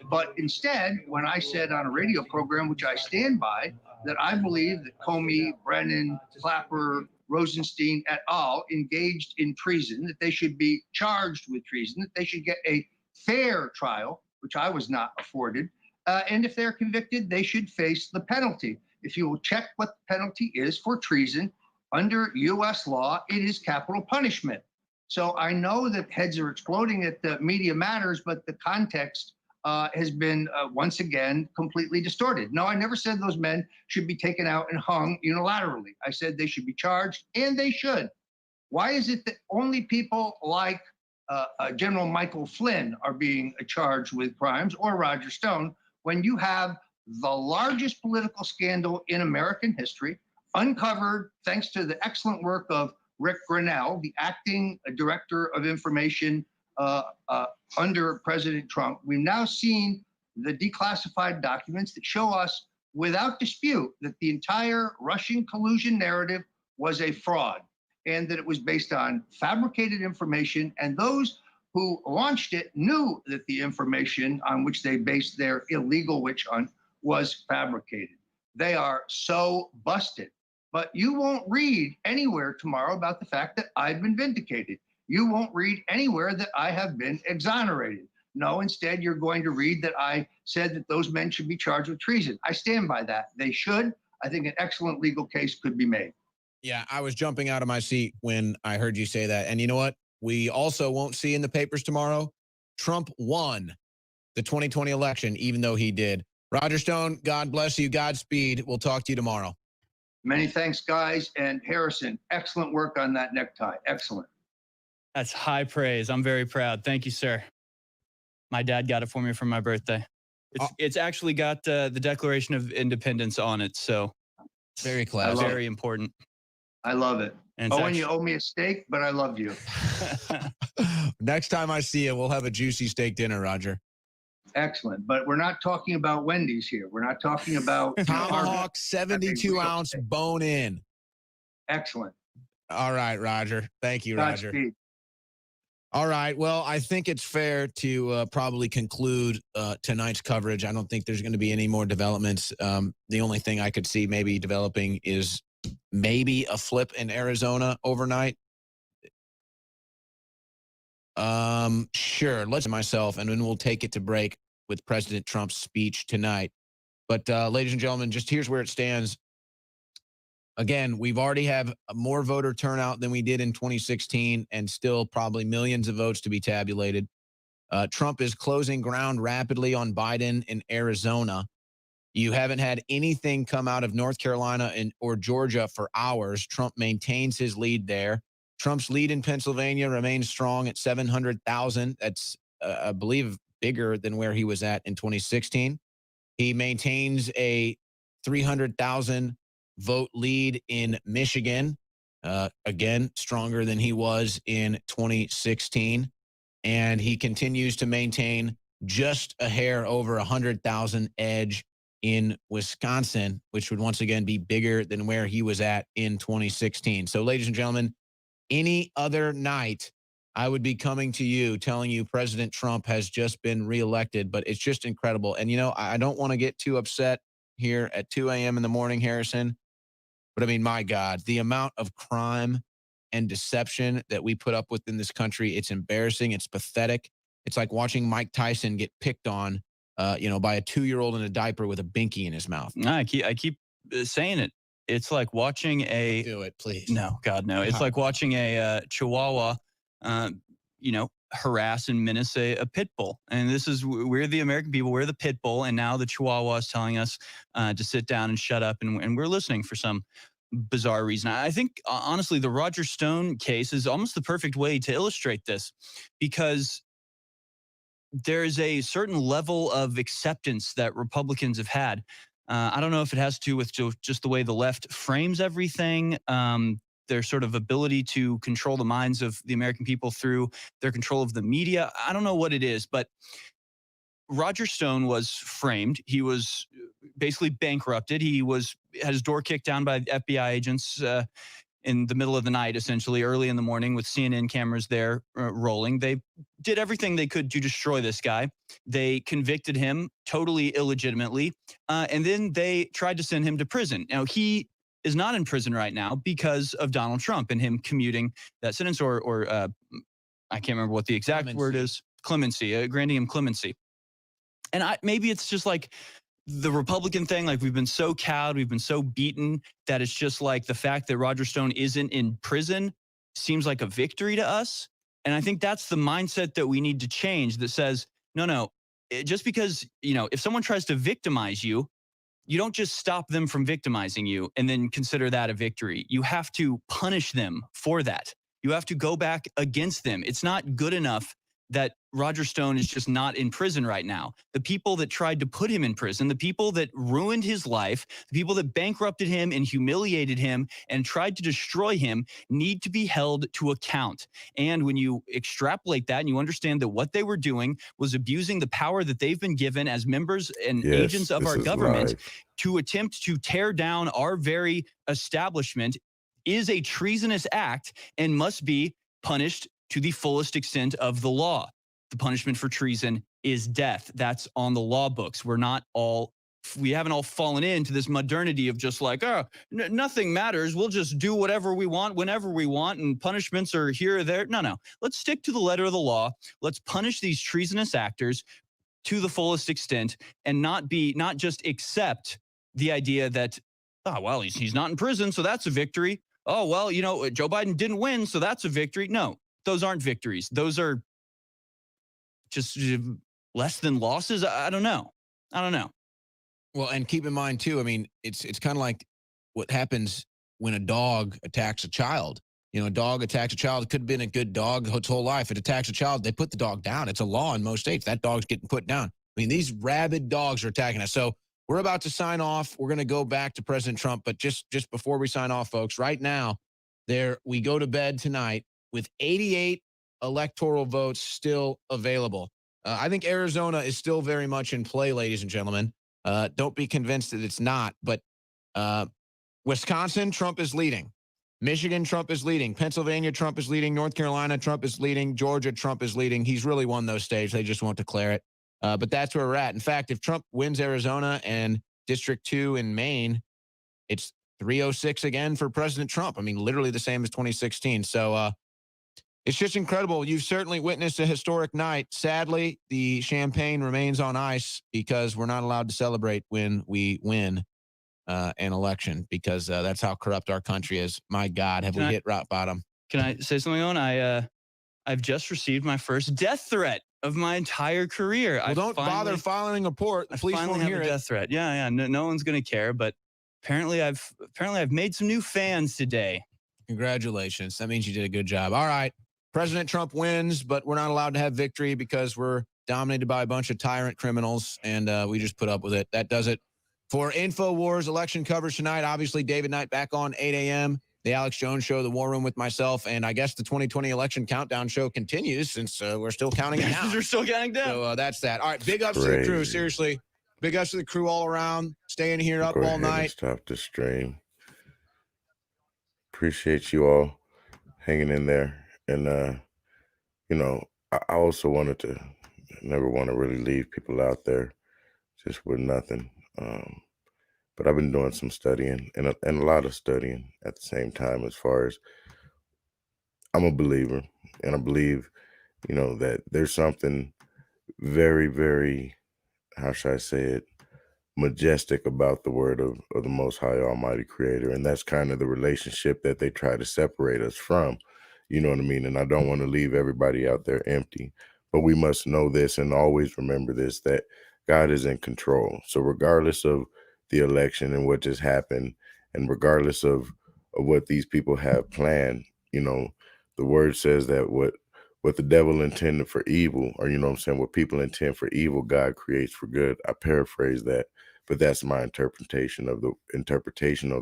But instead, when I said on a radio program, which I stand by, that I believe that Comey, Brennan, Clapper, Rosenstein et al. Engaged in treason, that they should be charged with treason, that they should get a fair trial, which I was not afforded. And if they're convicted, they should face the penalty. If you will check what the penalty is for treason under U.S. law, it is capital punishment. So I know that heads are exploding at the Media Matters, but the context has been once again completely distorted. No, I never said those men should be taken out and hung unilaterally. I said they should be charged, and they should. Why is it that only people like General Michael Flynn are being charged with crimes, or Roger Stone, when you have the largest political scandal in American history, uncovered thanks to the excellent work of Rick Grinnell, the acting director of information under President Trump? We've now seen the declassified documents that show us without dispute that the entire Russian collusion narrative was a fraud, and that it was based on fabricated information, and those who launched it knew that the information on which they based their illegal witch hunt was fabricated. They are so busted. But you won't read anywhere tomorrow about the fact that I've been vindicated. You won't read anywhere that I have been exonerated. No, instead, you're going to read that I said that those men should be charged with treason. I stand by that. They should. I think an excellent legal case could be made. Yeah, I was jumping out of my seat when I heard you say that. And you know what? We also won't see in the papers tomorrow. Trump won the 2020 election, even though he did. Roger Stone, God bless you. Godspeed. We'll talk to you tomorrow. Many thanks, guys. And Harrison, excellent work on that necktie. Excellent. That's high praise. I'm very proud. Thank you, sir. My dad got it for me for my birthday. It's actually got the Declaration of Independence on it. So very classy. Very important. I love it. And Owen, you owe me a steak, but I love you. Next time I see you, we'll have a juicy steak dinner, Roger. Excellent. But we're not talking about Wendy's here. We're not talking about Tomahawk 72-ounce bone in. Excellent. All right, Roger. Thank you, Roger. Godspeed. All right. Well, I think it's fair to probably conclude tonight's coverage. I don't think there's going to be any more developments. The only thing I could see maybe developing is maybe a flip in Arizona overnight. Sure. Let's myself, and then we'll take it to break with President Trump's speech tonight. But ladies and gentlemen, just here's where it stands. Again, we've already have more voter turnout than we did in 2016, and still probably millions of votes to be tabulated. Trump is closing ground rapidly on Biden in Arizona. You haven't had anything come out of North Carolina or Georgia for hours. Trump maintains his lead there. Trump's lead in Pennsylvania remains strong at 700,000. That's, I believe, bigger than where he was at in 2016. He maintains a 300,000 vote lead in Michigan. Again, stronger than he was in 2016. And he continues to maintain just a hair over 100,000 edge in Wisconsin, which would once again be bigger than where he was at in 2016. So, ladies and gentlemen, any other night, I would be coming to you telling you President Trump has just been reelected, but it's just incredible. And, you know, I don't want to get too upset here at 2 a.m. in the morning, Harrison, but I mean, my God, the amount of crime and deception that we put up with in this country, it's embarrassing. It's pathetic. It's like watching Mike Tyson get picked on, by a 2-year-old in a diaper with a binky in his mouth. I keep saying it. It's like watching a... Do it, please. No, God, no. It's like watching a Chihuahua, harass and menace a pit bull. And we're the American people. We're the pit bull. And now the Chihuahua is telling us to sit down and shut up. And we're listening for some bizarre reason. I think, honestly, the Roger Stone case is almost the perfect way to illustrate this, because there's a certain level of acceptance that Republicans have had. I don't know if it has to do with just the way the left frames everything, their sort of ability to control the minds of the American people through their control of the media. I don't know what it is, but Roger Stone was framed. He was basically bankrupted. He had his door kicked down by FBI agents in the middle of the night, essentially early in the morning, with CNN cameras there rolling. They did everything they could to destroy this guy. They convicted him totally illegitimately, and then they tried to send him to prison. Now, he is not in prison right now because of Donald Trump and him commuting that sentence, or I can't remember what the exact word is. Clemency, granting him clemency. And maybe it's just like the Republican thing. Like, we've been so cowed, we've been so beaten that it's just like the fact that Roger Stone isn't in prison seems like a victory to us. And I think that's the mindset that we need to change, that says, no, just because, if someone tries to victimize you, you don't just stop them from victimizing you and then consider that a victory. You have to punish them for that. You have to go back against them. It's not good enough that Roger Stone is just not in prison right now. The people that tried to put him in prison, the people that ruined his life, the people that bankrupted him and humiliated him and tried to destroy him need to be held to account. And when you extrapolate that and you understand that what they were doing was abusing the power that they've been given as members and agents of our government to attempt to tear down our very establishment is a treasonous act and must be punished to the fullest extent of the law. The punishment for treason is death. That's on the law books. We haven't all fallen into this modernity of just like, nothing matters. We'll just do whatever we want, whenever we want, and punishments are here or there. No. Let's stick to the letter of the law. Let's punish these treasonous actors to the fullest extent and not just accept the idea that, he's not in prison, so that's a victory. Joe Biden didn't win, so that's a victory. No. Those aren't victories. Those are just less than losses. I don't know. Well, and keep in mind too, I mean, it's kind of like what happens when a dog attacks a child. A dog attacks a child. It could have been a good dog its whole life. It attacks a child, they put the dog down. It's a law in most states. That dog's getting put down. I mean, these rabid dogs are attacking us. So we're about to sign off. We're going to go back to President Trump. But just before we sign off, folks, right now, we go to bed tonight with 88 electoral votes still available. I think Arizona is still very much in play, ladies and gentlemen. Don't be convinced that it's not. But Wisconsin, Trump is leading. Michigan, Trump is leading. Pennsylvania, Trump is leading. North Carolina, Trump is leading. Georgia, Trump is leading. He's really won those states. They just won't declare it. But that's where we're at. In fact, if Trump wins Arizona and District 2 in Maine, it's 306 again for President Trump. I mean, literally the same as 2016. So it's just incredible. You've certainly witnessed a historic night. Sadly, the champagne remains on ice because we're not allowed to celebrate when we win an election, because that's how corrupt our country is. My God, have we hit rock bottom? Can I say something on? I've just received my first death threat of my entire career. Well, don't bother filing a report. The police won't hear a death threat. Yeah. No one's going to care. But apparently, I've made some new fans today. Congratulations. That means you did a good job. All right. President Trump wins, but we're not allowed to have victory because we're dominated by a bunch of tyrant criminals, and we just put up with it. That does it for InfoWars election coverage tonight. Obviously, David Knight back on 8 a.m., the Alex Jones Show, the War Room with myself, and I guess the 2020 election countdown show continues since we're still counting it down. You're still counting down. So that's that. All right, big ups to the crew, seriously. Big ups to the crew all around, staying here up all night. Stop the stream. Appreciate you all hanging in there. And, I also never want to really leave people out there just with nothing. But I've been doing some studying and a lot of studying at the same time, as far as I'm a believer, and I believe, that there's something very, very, how should I say it, majestic about the word of the Most High Almighty Creator. And that's kind of the relationship that they try to separate us from. You know what I mean? And I don't want to leave everybody out there empty, but we must know this and always remember this, that God is in control. So regardless of the election and what just happened, and regardless of what these people have planned, the word says that what the devil intended for evil, or, what people intend for evil, God creates for good. I paraphrase that, but that's my interpretation of the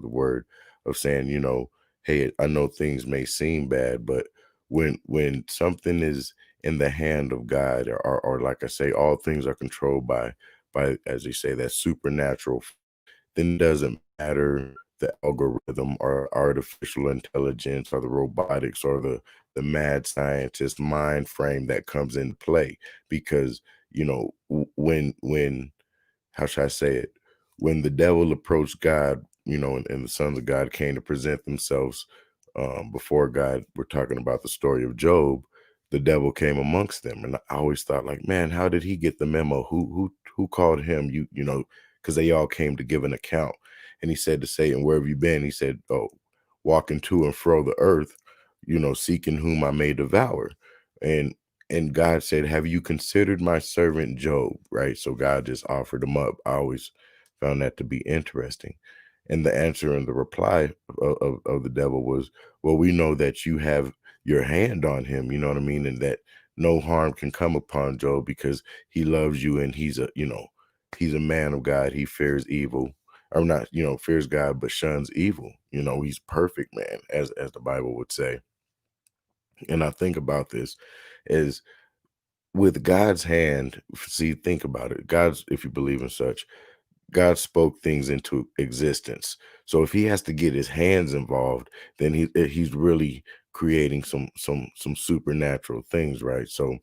word, of saying, hey, I know things may seem bad, but when something is in the hand of God, or like I say, all things are controlled by, as they say, that supernatural, then it doesn't matter the algorithm or artificial intelligence or the robotics or the mad scientist mind frame that comes into play. Because, when how should I say it? When the devil approached God and the sons of God came to present themselves before God. We're talking about the story of Job. The devil came amongst them, and I always thought, like, man, how did he get the memo? Who called him? Because they all came to give an account. And he said to Satan, "Where have you been?" He said, "Oh, walking to and fro the earth, seeking whom I may devour." And God said, "Have you considered my servant Job?" Right? So God just offered him up. I always found that to be interesting. And the answer and the reply of the devil was, "Well, we know that you have your hand on him," you know what I mean? And that no harm can come upon Job because he loves you and he's a man of God. He fears evil, or not, fears God, but shuns evil. He's perfect, man, as the Bible would say. And I think about this as with God's hand. See, think about it. If you believe in such, God spoke things into existence. So if he has to get his hands involved, then he's really creating some supernatural things, right? So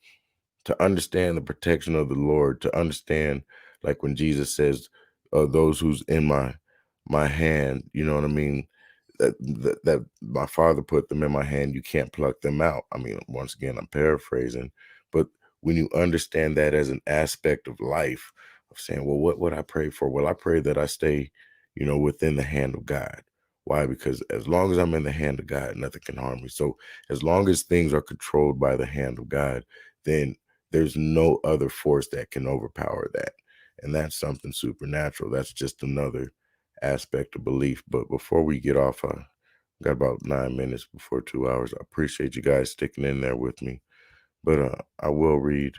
to understand the protection of the Lord, to understand, like when Jesus says, "Those who's in my hand," you know what I mean? That my Father put them in my hand. You can't pluck them out. I mean, once again, I'm paraphrasing, but when you understand that as an aspect of life, of saying, well, what would I pray for? Well, I pray that I stay, within the hand of God. Why? Because as long as I'm in the hand of God, nothing can harm me. So as long as things are controlled by the hand of God, then there's no other force that can overpower that. And that's something supernatural. That's just another aspect of belief. But before we get off, got about 9 minutes before 2 hours. I appreciate you guys sticking in there with me. But I will read,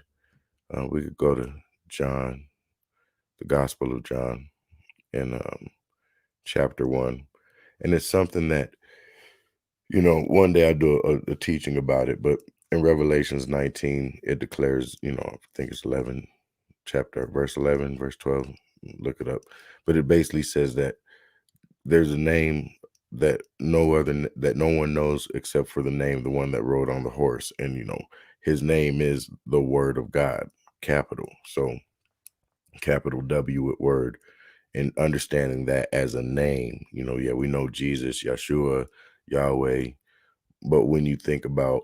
we could go to John, the Gospel of John, in chapter 1. And it's something that, one day I do a teaching about it, but in Revelations 19, it declares, I think it's 11, verse 11, verse 12, look it up. But it basically says that there's a name that no one knows except for the name, the one that rode on the horse. And, his name is the Word of God, capital. So capital W at Word. And understanding that as a name, yeah, we know Jesus, Yeshua, Yahweh. But when you think about,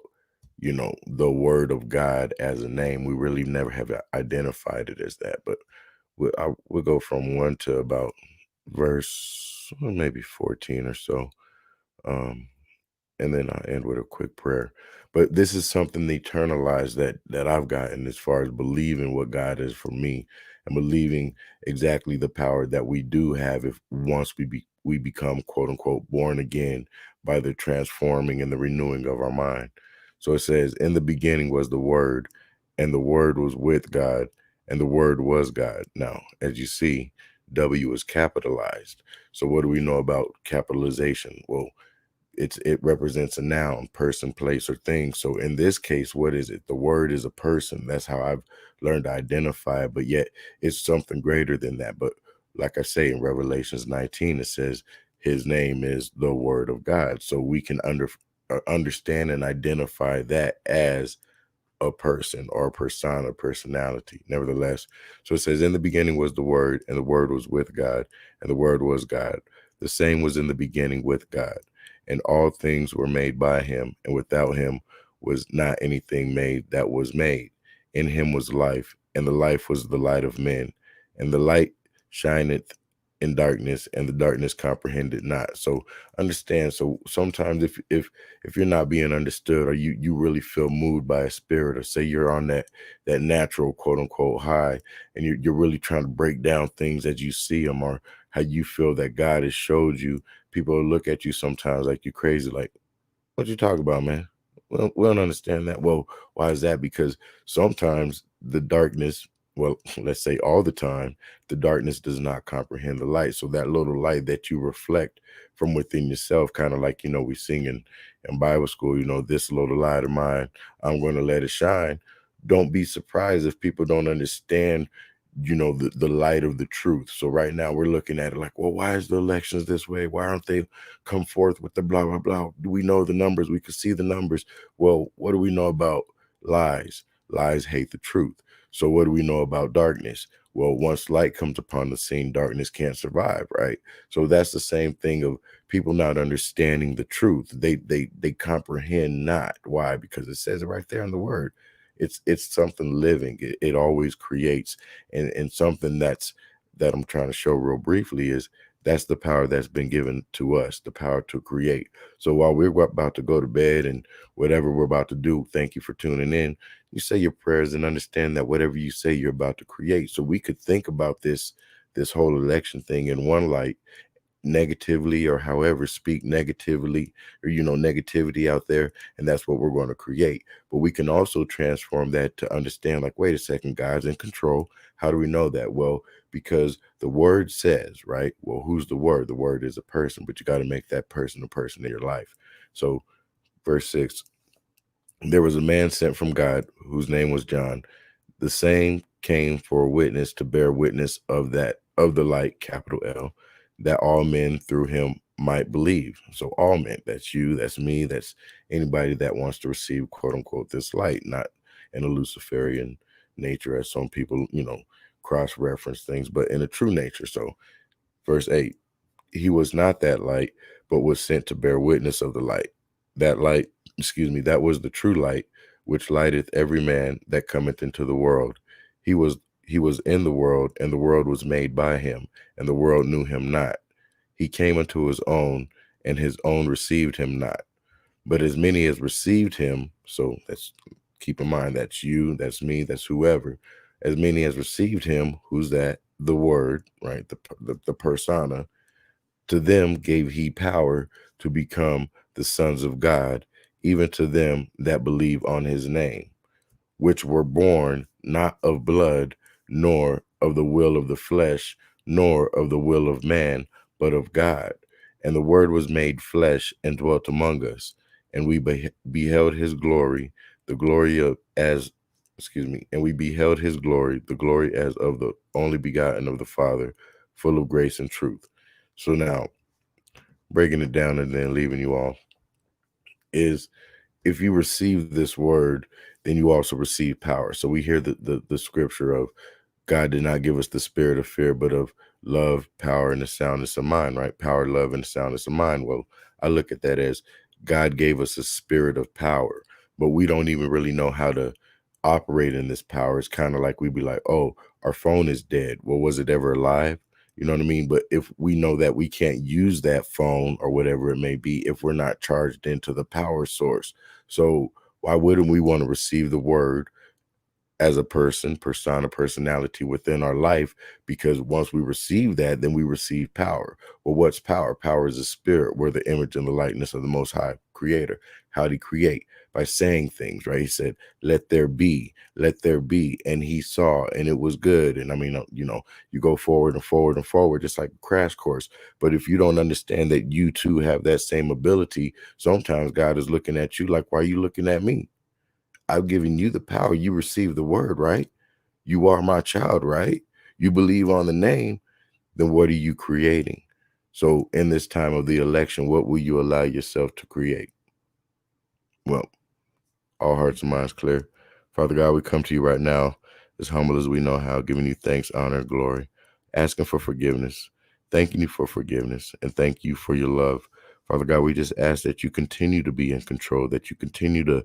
the Word of God as a name, we really never have identified it as that. But we'll go from 1 to about verse maybe 14 or so. And then I end with a quick prayer. But this is something eternalized that I've gotten as far as believing what God is for me, and believing exactly the power that we do have if once we become, quote unquote, born again by the transforming and the renewing of our mind. So it says, "In the beginning was the Word, and the Word was with God, and the Word was God." Now, as you see, W is capitalized. So what do we know about capitalization? Well, it represents a noun, person, place, or thing. So in this case, what is it? The Word is a person. That's how I've learned to identify it, but yet it's something greater than that. But like I say, in Revelations 19, it says his name is the Word of God. So we can understand and identify that as a person or a persona, personality. Nevertheless, so it says, "In the beginning was the Word, and the Word was with God, and the Word was God. The same was in the beginning with God. And all things were made by him, and without him was not anything made that was made. In him was life, and the life was the light of men. And the light shineth in darkness, and the darkness comprehended not." So understand. So sometimes if you're not being understood, or you really feel moved by a spirit, or say you're on that natural, quote unquote, high, and you're really trying to break down things as you see them, or how you feel that God has showed you, people will look at you sometimes like you're crazy, like, "What you talking about, man? We don't understand that." Well, why is that? Because sometimes the darkness, well, let's say all the time, the darkness does not comprehend the light. So that little light that you reflect from within yourself, kind of like, we sing in Bible school, "This little light of mine, I'm going to let it shine." Don't be surprised if people don't understand, the light of the truth. So right now we're looking at it like, well, why is the elections this way? Why aren't they come forth with the blah, blah, blah? Do we know the numbers? We can see the numbers. Well, what do we know about lies? Lies hate the truth. So what do we know about darkness? Well, once light comes upon the scene, darkness can't survive, right? So that's the same thing of people not understanding the truth. They comprehend not. Why? Because it says it right there in the word. It's something living. It always creates, and something that I'm trying to show real briefly is that's the power that's been given to us, the power to create. So while we're about to go to bed and whatever we're about to do, thank you for tuning in. You say your prayers and understand that whatever you say, you're about to create. So we could think about this whole election thing in one light, negatively, or however, speak negatively, or negativity out there, and that's what we're going to create. But we can also transform that to understand, like, wait a second, God's in control. How do we know that? Well, because the word says, right? Well, who's the word? The word is a person, but you got to make that person a person in your life. So verse 6, there was a man sent from God whose name was John. The same came for a witness, to bear witness of the light, capital L, that all men through him might believe. So all men, that's you, that's me, that's anybody that wants to receive, quote unquote, this light, not in a Luciferian nature, as some people, cross-reference things, but in a true nature. So verse 8, he was not that light, but was sent to bear witness of the light. That light, that was the true light, which lighteth every man that cometh into the world. He was in the world, and the world was made by him, and the world knew him not. He came unto his own, and his own received him not. But as many as received him, so that's, keep in mind, that's you, that's me, that's whoever. As many as received him, who's that? The word, right? The persona. To them gave he power to become the sons of God, even to them that believe on his name, which were born not of blood, nor of the will of the flesh, nor of the will of man, but of God. And the word was made flesh and dwelt among us, and we beheld his glory, the glory of as, and we beheld his glory, the glory as of the only begotten of the Father, full of grace and truth. So now, breaking it down and then leaving you all, is if you receive this word, then you also receive power. So we hear the scripture of God did not give us the spirit of fear, but of love, power, and the soundness of mind, right? Power, love, and the soundness of mind. Well, I look at that as God gave us a spirit of power, but we don't even really know how to operate in this power. It's kind of like we'd be like, oh, our phone is dead. Well, was it ever alive? You know what I mean? But if we know that we can't use that phone or whatever it may be if we're not charged into the power source. So why wouldn't we want to receive the word as a person, persona, personality within our life? Because once we receive that, then we receive power. Well, what's power? Power is a spirit. We're the image and the likeness of the Most High Creator. How did he create? By saying things, right? He said, let there be, and he saw, and it was good. And I mean, you go forward and forward and forward, just like a crash course. But if you don't understand that you too have that same ability, sometimes God is looking at you like, why are you looking at me? I've given you the power. You receive the word, right? You are my child, right? You believe on the name, then what are you creating? So in this time of the election, what will you allow yourself to create? Well, all hearts and minds clear. Father God, we come to you right now, as humble as we know how, giving you thanks, honor, and glory, asking for forgiveness, thanking you for forgiveness, and thank you for your love. Father God, we just ask that you continue to be in control, that you continue to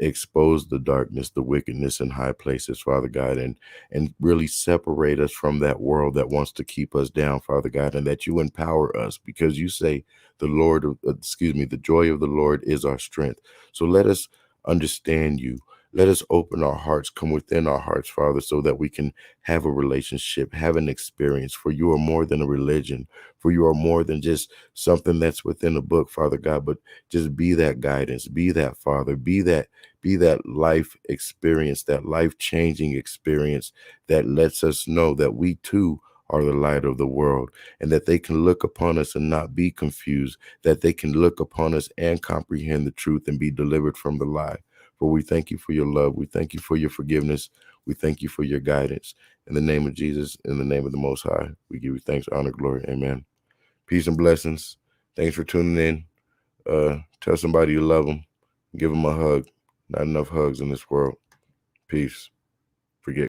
expose the darkness, the wickedness in high places, Father God, and really separate us from that world that wants to keep us down, Father God, and that you empower us, because you say the joy of the Lord is our strength. So let us understand you. Let us open our hearts, come within our hearts, Father, so that we can have a relationship, have an experience. For you are more than a religion, for you are more than just something that's within a book, Father God, but just be that guidance, be that Father, be that life experience, that life-changing experience that lets us know that we too are the light of the world, and that they can look upon us and not be confused, that they can look upon us and comprehend the truth and be delivered from the lie. For we thank you for your love. We thank you for your forgiveness. We thank you for your guidance. In the name of Jesus, in the name of the Most High, we give you thanks, honor, glory. Amen. Peace and blessings. Thanks for tuning in. Tell somebody you love them. Give them a hug. Not enough hugs in this world. Peace.